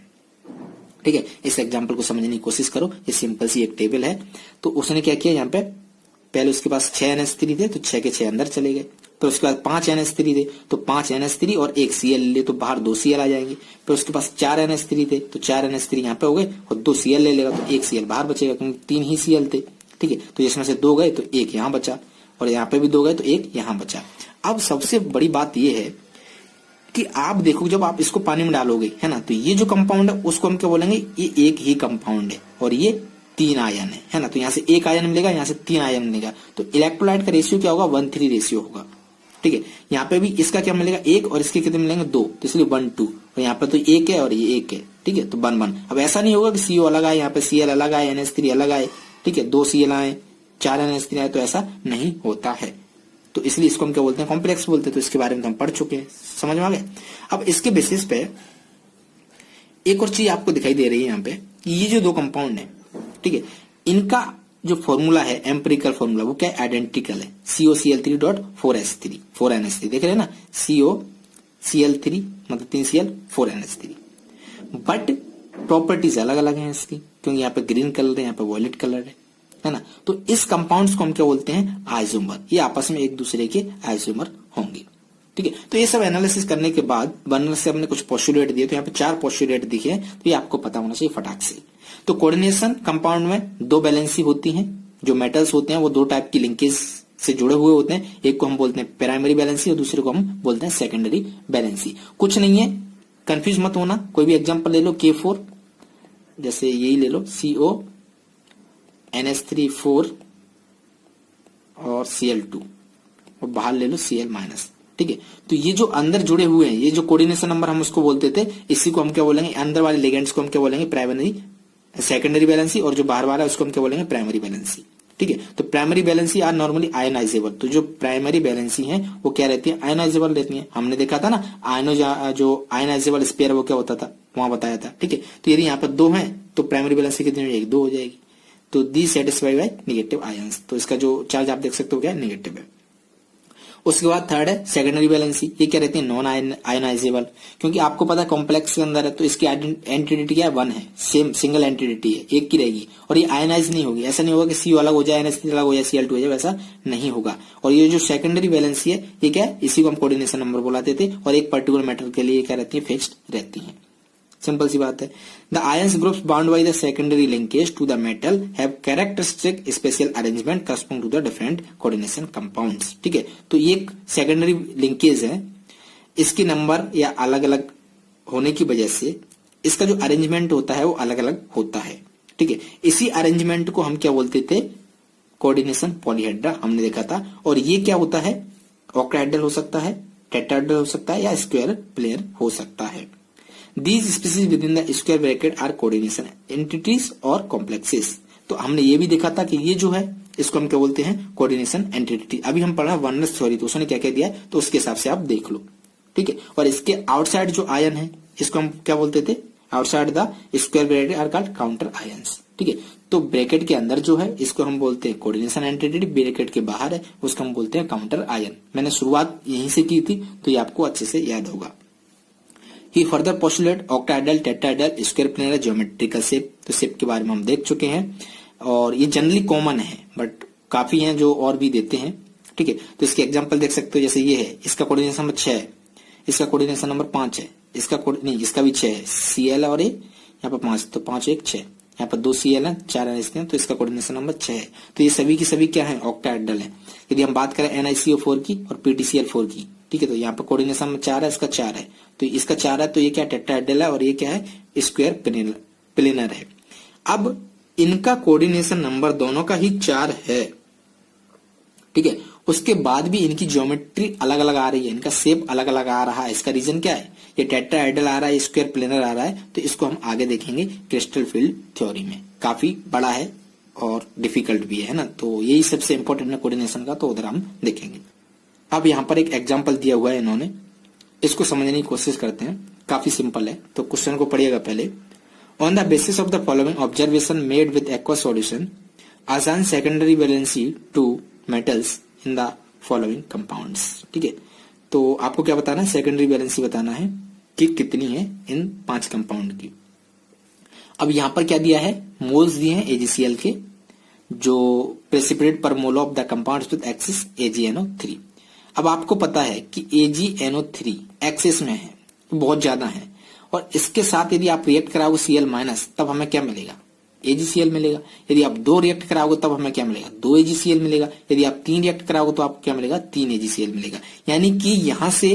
ठीक है, इस एग्जांपल को समझने की कोशिश करो। ये सिंपल सी एक टेबल है। तो उसने क्या किया, यहाँ पे पहले उसके पास 6 NH3 थे, तो 6 के 6 अंदर चले गए। फिर उसके बाद 5 NH3 थे, तो 5 NH3 और 1 Cl ले, तो बाहर 2 Cl आ जाएंगे। फिर उसके पास 4 NH3 थे, तो 4 NH3 यहाँ पे हो गए और 2 Cl ले लेगा, तो 1 Cl बाहर बचेगा, क्योंकि 3 ही Cl थे। ठीक है, तो इसमें से 2 गए तो 1 यहाँ बचा, और यहाँ पे भी 2 गए तो 1 यहाँ बचा। अब सबसे बड़ी बात यह है कि आप देखो, जब आप इसको पानी में डालोगे, है ना, तो ये जो कंपाउंड है उसको हम क्या बोलेंगे? ये एक ही कंपाउंड है, और ये 3 आयन है ना, तो यहाँ से 1 आयन मिलेगा, यहाँ से 3 आयन मिलेगा, तो इलेक्ट्रोलाइट का रेशियो क्या होगा? 1:3 रेशियो होगा। ठीक है, यहाँ पे भी इसका क्या मिलेगा? 1, और इसके कितने मिलेंगे? 2, तो इसलिए 1:2, और यहाँ पे तो 1 है और ये 1 है। ठीक है, तो 1:1। अब ऐसा नहीं होगा कि CO अलग आए, यहाँ पे Cl अलग आए, NH3 अलग आए, ठीक है, 2 Cl आए, 4 NH3 आए, तो ऐसा नहीं होता है। तो इसलिए इसको हम क्या बोलते हैं, कॉम्प्लेक्स बोलते हैं। तो इसके बारे में तो हम पढ़ चुके हैं, समझ में आ गया। अब इसके बेसिस पे एक और चीज आपको दिखाई दे रही है यहाँ पे, ये जो दो कंपाउंड है, ठीक है, इनका जो फॉर्मूला है, एम्पिरिकल फॉर्मूला, वो क्या आइडेंटिकल है, COCl3.4H3 4NH3, देख रहे हैं ना, COCl3 मतलब 3Cl 4NH3, बट प्रॉपर्टीज अलग अलग हैं इसकी, क्योंकि यहाँ पे ग्रीन कलर है, यहाँ पे वॉयलेट कलर है ना। तो इस कंपाउंड्स को हम क्या बोलते हैं, आइसोमर। ये आपस में एक दूसरे के आइसोमर होंगे, ठीक है। तो ये सब एनालिसिस करने के बाद बर्नर से हमने कुछ पोस्टुलेट दिए, तो यहाँ पे 4 पोस्टुलेट दिखे हैं, तो ये आपको पता होना चाहिए फटाक से। तो कोऑर्डिनेशन कंपाउंड में 2 बैलेंसी होती हैं, जो मेटल्स होते हैं वो 2 टाइप की लिंकेज से जुड़े हुए होते हैं, एक को हम बोलते हैं प्राइमरी बैलेंसी और दूसरे को हम बोलते हैं सेकेंडरी बैलेंसी। कुछ नहीं है, कंफ्यूज मत होना, कोई भी एग्जांपल ले लो, K4 जैसे यही ले लो, CONH3 और Cl2 और बाहर ले लो Cl-, ठीक है। तो ये जो अंदर जुड़े हुए हैं, ये जो कोऑर्डिनेशन नंबर हम उसको बोलते थे, इसी को हम क्या बोलेंगे, अंदर वाले लिगेंड्स को हम क्या बोलेंगे, प्राइमरी सेकेंडरी बैलेंसी, और जो बाहर वाला है उसको हम क्या बोलेंगे, प्राइमरी बैलेंसी, ठीक है। तो primary valency are normally ionizable, तो जो प्राइमरी बैलेंसी है वो क्या रहती है, आयनाइजेबल रहती है। हमने देखा था ना, जो आयनाइजेबल स्पेयर वो क्या होता था, वहां बताया था, ठीक है। तो यदि यहाँ पर 2 है तो प्राइमरी बैलेंसी कितनी हो जाएगी, 2 हो जाएगी। तो दी सेटिस्फाइड बाय नेगेटिव आयंस, तो इसका जो चार्ज आप देख सकते हो क्या है, नेगेटिव है। उसके बाद थर्ड है सेकेंडरी बैलेंसी, ये क्या रहती है, नॉन आयनाइजेबल, क्योंकि आपको पता है कॉम्प्लेक्स के अंदर है तो इसकी एंटिटी क्या है, 1 है, सेम सिंगल एंटिटी है, एक की रहेगी, और ये आयनाइज नहीं होगी। ऐसा नहीं होगा कि CO अलग हो जाए, NH3 अलग हो जाए, Cl2 हो जाए, वैसा नहीं होगा। और ये जो सेकेंडरी बैलेंसी है, ये क्या है, इसी को हम कोऑर्डिनेशन नंबर बुलाते थे, और एक पर्टिकुलर मेटल के लिए क्या रहती है, फिक्स्ड रहती है। सिंपल सी बात है। The ions groups bound by the secondary linkage to the metal have characteristic spatial arrangement correspond to the different coordination compounds, ठीक है। तो ये एक सेकेंडरी लिंकेज है, इसके नंबर या अलग अलग होने की वजह से इसका जो अरेंजमेंट होता है वो अलग अलग होता है, ठीक है। इसी अरेंजमेंट को हम क्या बोलते थे, कोऑर्डिनेशन पॉलीहेड्रा, हमने देखा था। और ये क्या होता है, ऑक्टाहेड्रल हो सकता है, टेट्राहेड्रल हो सकता है, या स्क्वायर प्लेयर हो सकता है। These species within the square bracket are coordination entities और complexes। तो हमने ये भी देखा था कि ये जो है इसको हम क्या बोलते हैं, कोऑर्डिनेशन एंटिटी। अभी हम पढ़ा वर्नर्स थ्योरी, तो उसने क्या क्या दिया है, तो उसके हिसाब से आप देख लो, ठीक है। और इसके आउटसाइड जो आयन है, इसको हम क्या बोलते थे, outside the square bracket are called counter ions, ठीक है। तो ब्रैकेट के अंदर जो है इसको हम बोलते हैं कोऑर्डिनेशन एंटिटी, ब्रैकेट के बाहर है उसको हम बोलते हैं काउंटर आयन। मैंने शुरुआत यहीं से की थी, तो ये आपको अच्छे से याद होगा। He further postulate octahedral, tetrahedral, square planar geometrical shape। तो शेप के बारे में हम देख चुके हैं, और ये जनरली कॉमन है, बट काफी हैं जो और भी देते हैं, ठीक है। तो इसके एग्जांपल देख सकते हो, जैसे ये है, इसका कोऑर्डिनेशन नंबर 6 है, इसका कोऑर्डिनेशन नंबर 5 है, इसका नहीं, इसका भी 6 है, Cl और यहाँ पर 5, तो 5 1 6, यहाँ पर 2 Cl है, 4 NH है, तो इसका कोऑर्डिनेशन नंबर 6 है। तो ये सभी की सभी क्या है, ऑक्टाहेड्रल है। यदि हम बात करें NiCO4 की और PTCl4 की, ठीक है, तो यहाँ पर कोऑर्डिनेशन में 4 है, इसका 4 है, तो इसका 4 है, तो ये क्या टेट्राहेड्रल है, और ये क्या है, स्क्वायर प्लेनर है। अब इनका कोऑर्डिनेशन नंबर दोनों का ही 4 है, ठीक है। उसके बाद भी इनकी ज्योमेट्री अलग अलग आ रही है, इनका शेप अलग अलग आ रहा है। इसका रीजन क्या है, ये टेट्राहेड्रल आ रहा है, स्क्वायर प्लेनर आ रहा है, तो इसको हम आगे देखेंगे क्रिस्टल फील्ड थ्योरी में। काफी बड़ा है और डिफिकल्ट भी है ना, तो यही सबसे इंपॉर्टेंट है कोऑर्डिनेशन का, तो उधर हम देखेंगे। अब यहाँ पर एक एग्जाम्पल दिया हुआ है इन्होंने, इसको समझने की कोशिश करते हैं, काफी सिंपल है। तो क्वेश्चन को पढ़िएगा पहले। On the basis of the following observation made with aqua solution, assign secondary valency two metals in the following compounds, ठीक है। तो आपको क्या बताना है, सेकेंडरी वैलेंसी बताना है कि कितनी है इन 5 कंपाउंड की। अब यहाँ पर क्या दिया है, मोल्स दिए हैं AgCl के, जो प्रेसिपिटेट पर mole of the compounds with axis AgNO3। अब आपको पता है कि AgNO3 एक्सिस में है, बहुत ज्यादा है, और इसके साथ यदि आप रिएक्ट कराओगे Cl-, तब हमें क्या मिलेगा, AgCl मिलेगा। यदि आप 2 रिएक्ट कराओगे तब हमें क्या मिलेगा, 2 AgCl मिलेगा। यदि आप 3 रिएक्ट कराओगे तो आपको क्या मिलेगा, 3 AgCl मिलेगा। यानी कि यहां से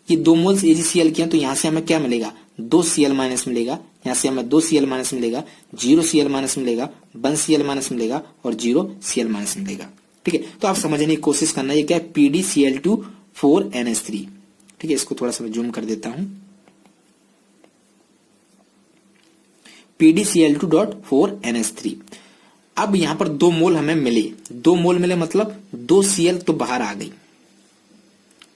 ये 2 मोल्स AgCl के हैं, तो यहां से हमें क्या मिलेगा, 2 Cl- मिलेगा, यहाँ से हमें 2 Cl- मिलेगा, 0 Cl- मिलेगा, 1 Cl- मिलेगा, और 0 Cl- मिलेगा, ठीक है। तो आप समझने की कोशिश करना, ये क्या है, PdCl2 4NH3, ठीक है। इसको थोड़ा सा मैं जूम कर देता हूं, PdCl2.4NH3। अब यहां पर 2 मोल हमें मिले, 2 मोल मिले मतलब 2 Cl तो बाहर आ गई,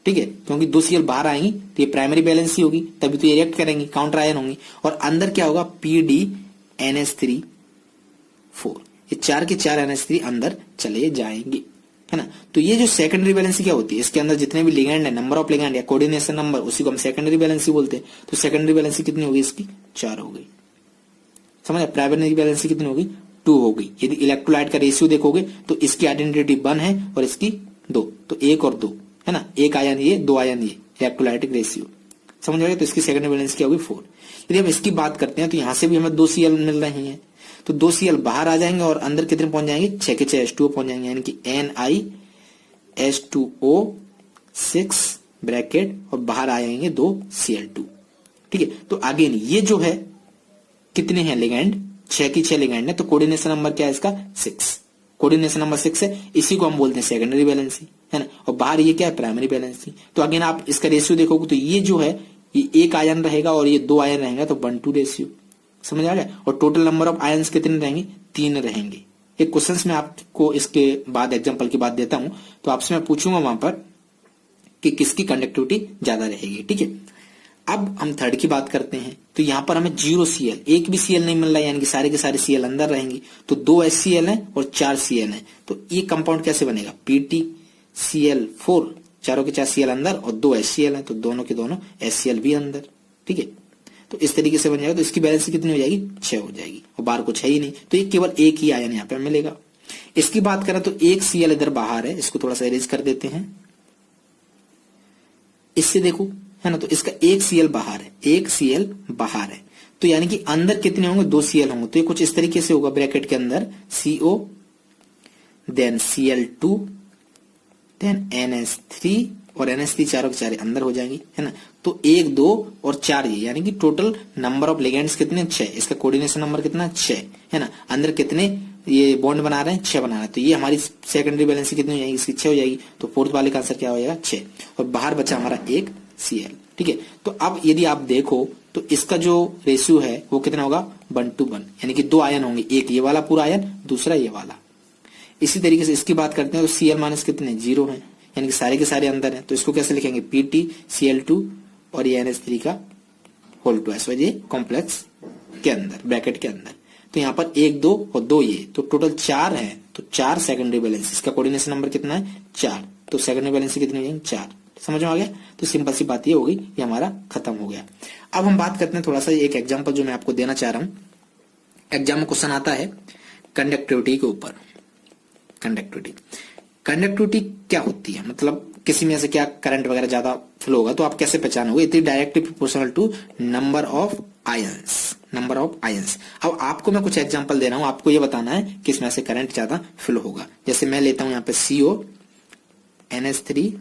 ठीक है, क्योंकि 2 Cl बाहर आएंगी तो ये प्राइमरी बैलेंस ही होगी, तभी तो ये रिएक्ट करेंगी, काउंटर आयन होंगी। और अंदर क्या होगा, PdNH3 4, ये 4 के 4 NH3 अंदर चले जाएंगे, है ना। तो ये जो सेकेंडरी बैलेंसी क्या होती है, इसके अंदर जितने भी लिगेंड है, नंबर ऑफ लिगेंड या कोऑर्डिनेशन नंबर, उसी को हम सेकेंडरी बैलेंसी बोलते हैं। तो सेकेंडरी बैलेंसी कितनी होगी इसकी, 4 हो गई, समझ। प्राइमरी बैलेंसी कितनी होगी, 2 हो गई। यदि इलेक्ट्रोलाइट का रेशियो देखोगे तो इसकी आइडेंटिटी 1 है और इसकी 2, तो 1 और 2, है ना, 1 आयन ये, 2 आयन ये, इलेक्ट्रोलाइटिक रेशियो, समझ आ गया। तो इसकी सेकेंडरी बैलेंस क्या होगी, 4। यदि हम इसकी बात करते हैं तो यहां से भी हमें 2 Cl मिल रही हैं, तो 2 Cl बाहर आ जाएंगे और अंदर कितने पहुंच जाएंगे, 6 के 6 H2O पहुंच जाएंगे, यानी कि NiH2O6 ब्रैकेट और बाहर आएंगे 2 Cl2, ठीक है। तो आगे ये जो है कितने हैं लिगेंड, 6 की 6 लिगेंड है, तो कोऑर्डिनेशन नंबर क्या है इसका, 6, कोऑर्डिनेशन नंबर 6 है, इसी को हम बोलते हैं सेकेंडरी बैलेंसी, है ना। और बाहर ये क्या है, प्राइमरी बैलेंसी। तो अगेन आप इसका रेशियो देखोगे तो ये जो है ये 1 आयन रहेगा और ये 2 आयन रहेगा, तो 1:2 रेशियो, समझ आ गया। और टोटल नंबर ऑफ आयंस कितने रहेंगे, 3 रहेंगे। एक क्वेश्चन में आपको इसके बाद एग्जाम्पल की बात देता हूं, तो आपसे मैं पूछूंगा वहां पर कि किसकी कंडक्टिविटी ज्यादा रहेगी, ठीक है। अब हम थर्ड की बात करते हैं, तो यहां पर हमें 0 Cl, एक भी Cl नहीं मिल रहा है, यानी कि सारे के सारे Cl अंदर रहेंगी। तो 2 HCl है और 4 Cl है, तो ये कंपाउंड कैसे बनेगा, PtCl4, चारों के 4 Cl अंदर और 2 HCl है, तो दोनों के दोनों HCl भी अंदर, ठीक है। तो इस तरीके से बन जाएगा। तो इसकी बैलेंस कितनी हो जाएगी, 6 हो जाएगी, और बाहर कुछ है ही नहीं, तो ये केवल एक ही आयन यहाँ पे मिलेगा। इसकी बात करें तो 1 Cl इधर बाहर है, इसको थोड़ा सा इरेज कर देते हैं, इससे देखो, है ना। तो इसका 1 Cl बाहर है, 1 Cl बाहर है, तो यानी कि अंदर कितने होंगे, 2 Cl होंगे। तो ये कुछ इस तरीके से होगा, ब्रैकेट के अंदर CO then Cl2 then NH3 और NH3 चारों के चारे अंदर हो जाएंगी, है ना। तो 1 2 और 4 ये, यानी कि टोटल नंबर ऑफ लिगेंड्स कितने, 6, इसका कोऑर्डिनेशन नंबर कितना, 6, है ना। अंदर कितने ये बॉन्ड बना रहे हैं, 6 बना रहे हैं, तो ये हमारी सेकेंडरी बैलेंस कितनी हो जाएगी, इसकी 6 हो जाएगी। तो फोर्थ वाले का आंसर क्या हो जाएगा, 6, और बाहर बचा हमारा 1 Cl, ठीक है। तो अब यदि आप देखो तो इसका जो रेशियो है वो कितना होगा, 1:1, यानी कि 2 आयन होंगे, एक ये वाला पूरा आयन, दूसरा ये वाला। इसी तरीके से इसकी बात करते हैं तो Cl माइनस कितने, 0 है, यानी कि सारे के सारे अंदर है। तो इसको कैसे लिखेंगे, PtCl2 और ये NH3 का होल ट्वाइस, ये कॉम्प्लेक्स के अंदर, ब्रैकेट के अंदर। तो यहाँ पर 1 2 और 2 ये, तो टोटल 4 है, तो 4 सेकेंडरी बैलेंस, इसका कोऑर्डिनेशन नंबर कितना है, 4, तो सेकेंडरी बैलेंस कितनी हो जाएंगे, 4, समझ में आ गया। तो सिंपल सी बात ये हो गई, ये हमारा खत्म हो गया। अब हम बात करते हैं थोड़ा सा एक एग्जांपल जो मैं आपको देना चाह रहा हूं। एग्जाम में क्वेश्चन आता है कंडक्टिविटी के ऊपर। कंडक्टिविटी क्या होती है, मतलब किसी में से क्या करंट वगैरह ज्यादा फ्लो होगा, तो आप कैसे पहचानोगे, it is directly proportional to number of ions. अब आपको मैं कुछ एग्जांपल दे रहा हूं, आपको ये बताना है कि इसमें से करंट ज्यादा फ्लो होगा। जैसे मैं लेता हूं यहाँ पे CO NH3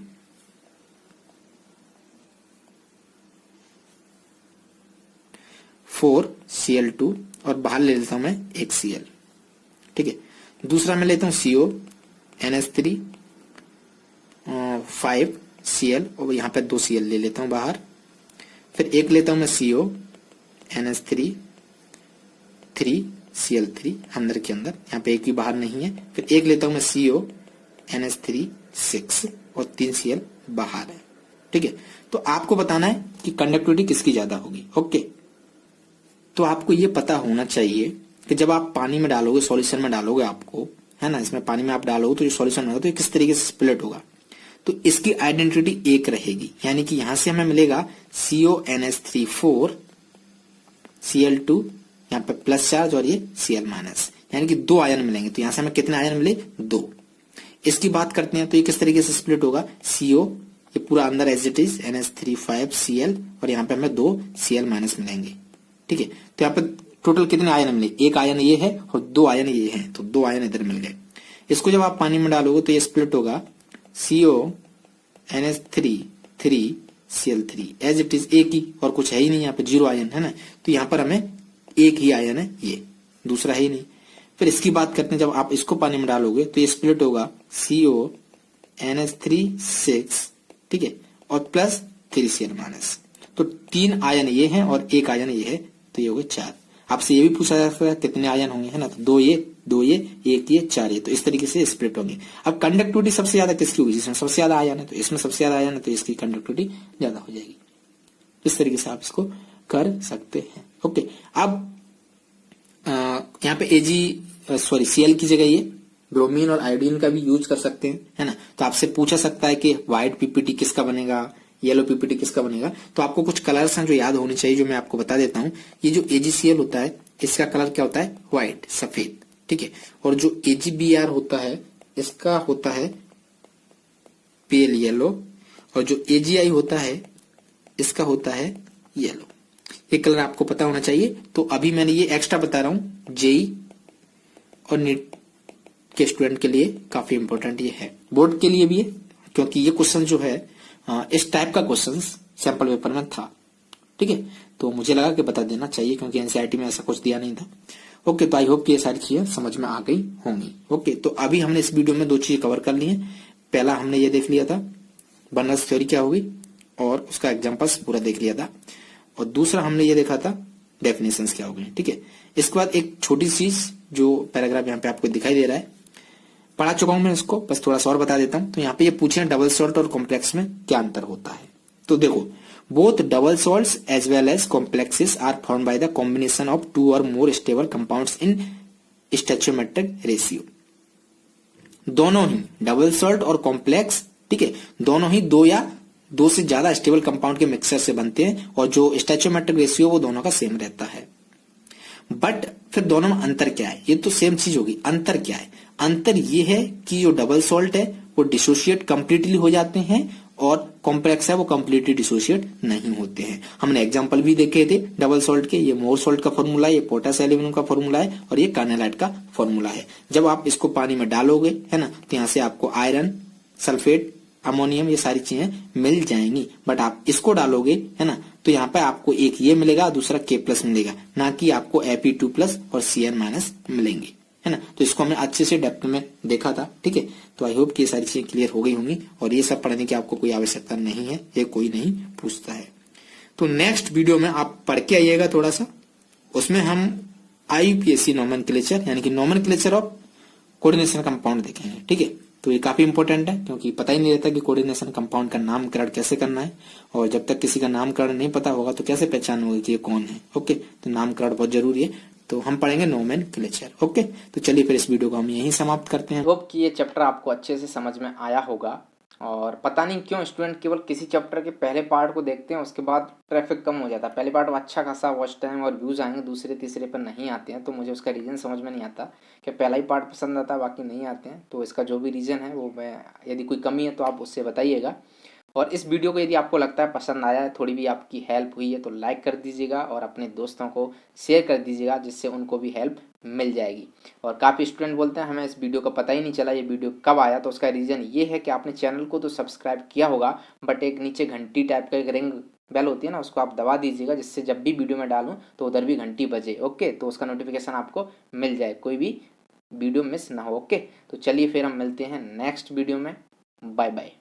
4 Cl2 और बाहर ले लेता हूं मैं 1 Cl, ठीक है। दूसरा मैं लेता हूं CO NH3 5 Cl और यहाँ पे 2 Cl ले लेता हूं बाहर। फिर एक लेता हूं मैं CO NH3 3 Cl3 अंदर के अंदर, यहाँ पे एक भी बाहर नहीं है। फिर एक लेता हूं मैं CO NH3 6 और 3 Cl बाहर है, ठीक है। तो आपको बताना है कि कंडक्टिविटी किसकी ज्यादा होगी, ओके। तो आपको ये पता होना चाहिए कि जब आप पानी में डालोगे, सॉल्यूशन में डालोगे आपको, है ना, इसमें पानी में आप डालोगे तो जो सॉल्यूशन होगा तो ये किस तरीके से स्प्लिट होगा, तो इसकी आइडेंटिटी 1 रहेगी, यानी कि यहां से हमें मिलेगा CO NH3 4 Cl2, यहाँ पे प्लस चार्ज और ये Cl माइनस, यानी कि 2 आयन मिलेंगे। तो यहां से हमें कितने आयन मिले, 2। इसकी बात करते हैं तो ये किस तरीके से स्प्लिट होगा, CO ये पूरा अंदर as it is NH3 5 Cl और यहाँ पे हमें 2 Cl माइनस मिलेंगे, ठीक है। तो यहाँ पे टोटल कितने आयन मिले, 1 आयन ये है और 2 आयन ये है, तो 2 आयन इधर मिल गए। इसको जब आप पानी में डालोगे तो ये स्प्लिट होगा CO NH3 3 Cl3 as it is, एक ही, और कुछ है ही नहीं, यहाँ पे 0 आयन है ना। तो यहाँ पर हमें एक ही आयन है, ये दूसरा है ही नहीं। फिर इसकी बात करते हैं, जब आप इसको पानी में डालोगे तो ये स्प्लिट होगा CO NH3 6, ठीक है, और प्लस 3 Cl माइनस। तो 3 आयन ये हैं और 1 आयन ये है, तो ये हो गए 4। आपसे ये भी पूछा जा सकता है कितने आयन होंगे, है ना, तो 2 ये 1 ये 4 ये, तो इस तरीके से स्प्लिट होंगे। अब कंडक्टिविटी सबसे ज्यादा किसकी होगी, जिसमें सबसे ज्यादा आयन है, तो इसमें सबसे ज्यादा आयन है तो इसकी कंडक्टिविटी ज्यादा हो जाएगी। इस तरीके से आप इसको कर सकते हैं। ओके, अब यहाँ पे Cl की जगह ये ब्रोमीन और आयोडीन का भी यूज कर सकते हैं, है ना। तो आपसे पूछा सकता है कि व्हाइट पीपीटी किसका बनेगा, येलो पीपीटी किसका बनेगा, तो आपको कुछ कलर्स हैं जो याद होने चाहिए, जो मैं आपको बता देता हूँ। ये जो AgCl होता है इसका कलर क्या होता है, व्हाइट, सफेद, ठीक है। और जो AgBr होता है इसका होता है पेल येलो, और जो AgI होता है इसका होता है येलो। ये कलर आपको पता होना चाहिए। तो अभी मैंने ये एक्स्ट्रा बता रहा हूं, जेई और नीट के स्टूडेंट के लिए काफी इंपॉर्टेंट ये है, बोर्ड के लिए भी है, क्योंकि ये क्वेश्चन जो है इस टाइप का क्वेश्चन सैंपल पेपर में था, ठीक है। तो मुझे लगा कि बता देना चाहिए, क्योंकि एनसीईआरटी में ऐसा कुछ दिया नहीं था। ओके, तो आई होप कि ये सारी चीजें समझ में आ गई होंगी। ओके, तो अभी हमने इस वीडियो में 2 चीजें कवर कर ली हैं। पहला हमने ये देख लिया था बर्नर्स थ्योरी क्या होगी, और उसका एग्जाम्पल्स पूरा देख लिया था, और दूसरा हमने ये देखा था डेफिनेशंस क्या होगी, ठीक है। इसके बाद एक छोटी चीज जो पैराग्राफ यहाँ पे आपको दिखाई दे रहा है, पढ़ा चुका हूं मैं इसको, बस थोड़ा सा और बता देता हूं। तो यहाँ पे ये पूछे डबल सॉल्ट और कॉम्प्लेक्स में क्या अंतर होता है। तो देखो, both double salts as well as complexes are formed by the combination of 2 or more stable compounds in stoichiometric ratio. दोनों ही डबल सॉल्ट और कॉम्प्लेक्स, ठीक है, दोनों ही 2 या 2 से ज्यादा स्टेबल कंपाउंड के मिक्सचर से बनते हैं, और जो स्टोइचोमेट्रिक रेशियो वो दोनों का सेम रहता है। बट फिर दोनों में अंतर क्या है, ये तो सेम चीज होगी, अंतर क्या है, अंतर ये है कि जो डबल सॉल्ट है वो डिसोशिएट कंप्लीटली हो जाते हैं, और कॉम्प्लेक्स है वो कंप्लीटली डिसोशिएट नहीं होते हैं। हमने एग्जांपल भी देखे थे डबल सॉल्ट के, ये मोर सॉल्ट का फॉर्मूला है, ये पोटास एल्यूमिनियम का फॉर्मूला है, और ये कार्नेलाइट का फॉर्मूला है। जब आप इसको पानी में डालोगे, है ना, तो यहाँ से आपको आयरन, सल्फेट, अमोनियम, ये सारी चीजें मिल जाएंगी। बट आप इसको डालोगे, है ना, तो यहाँ पे आपको एक ये मिलेगा, दूसरा K+ मिलेगा, ना कि आपको Fe2+ और Cn- मिलेंगे, है ना। तो इसको हमने अच्छे से डेप्थ में देखा था, ठीक है। तो आई होप कि ये सारी चीजें क्लियर हो गई होंगी, और ये सब पढ़ने की आपको कोई आवश्यकता नहीं है, ये कोई नहीं पूछता है। तो नेक्स्ट वीडियो में आप पढ़ के आइएगा थोड़ा सा, उसमें हम IUPAC नोमेनक्लेचर यानी कि नोमेनक्लेचर ऑफ कोऑर्डिनेशन कंपाउंड देखेंगे, ठीक है। तो ये काफी इंपॉर्टेंट है, क्योंकि पता ही नहीं रहता कि कोऑर्डिनेशन कंपाउंड का नामकरण कैसे करना है, और जब तक किसी का नामकरण नहीं पता होगा तो कैसे पहचान होगी कि ये कौन है। ओके, तो नामकरण बहुत जरूरी है। तो हम पढ़ेंगे नोमेनक्लेचर। ओके, तो चलिए फिर इस वीडियो को हम यहीं समाप्त करते हैं। होप कि ये चैप्टर आपको अच्छे से समझ में आया होगा। और पता नहीं क्यों स्टूडेंट केवल किसी चैप्टर के पहले पार्ट को देखते हैं, उसके बाद ट्रैफिक कम हो जाता है। पहले पार्ट में अच्छा खासा वॉच टाइम और व्यूज आएंगे, दूसरे तीसरे पर नहीं आते हैं। तो मुझे उसका रीज़न समझ में नहीं आता कि पहला ही पार्ट पसंद आता है बाकी नहीं आते हैं। तो इसका जो भी रीज़न है वो मैं, यदि कोई कमी है तो आप उससे बताइएगा। और इस वीडियो को यदि आपको लगता है पसंद आया है, थोड़ी भी आपकी हेल्प हुई है, तो लाइक कर दीजिएगा और अपने दोस्तों को शेयर कर दीजिएगा, जिससे उनको भी हेल्प मिल जाएगी। और काफ़ी स्टूडेंट बोलते हैं हमें इस वीडियो का पता ही नहीं चला ये वीडियो कब आया। तो उसका रीज़न ये है कि आपने चैनल को तो सब्सक्राइब किया होगा, बट एक नीचे घंटी टाइप का एक रिंग बेल होती है ना, उसको आप दबा दीजिएगा, जिससे जब भी वीडियो में डालूँ तो उधर भी घंटी बजे। ओके, तो उसका नोटिफिकेशन आपको मिल जाए, कोई भी वीडियो मिस ना हो। ओके, तो चलिए फिर हम मिलते हैं नेक्स्ट वीडियो में। Bye bye.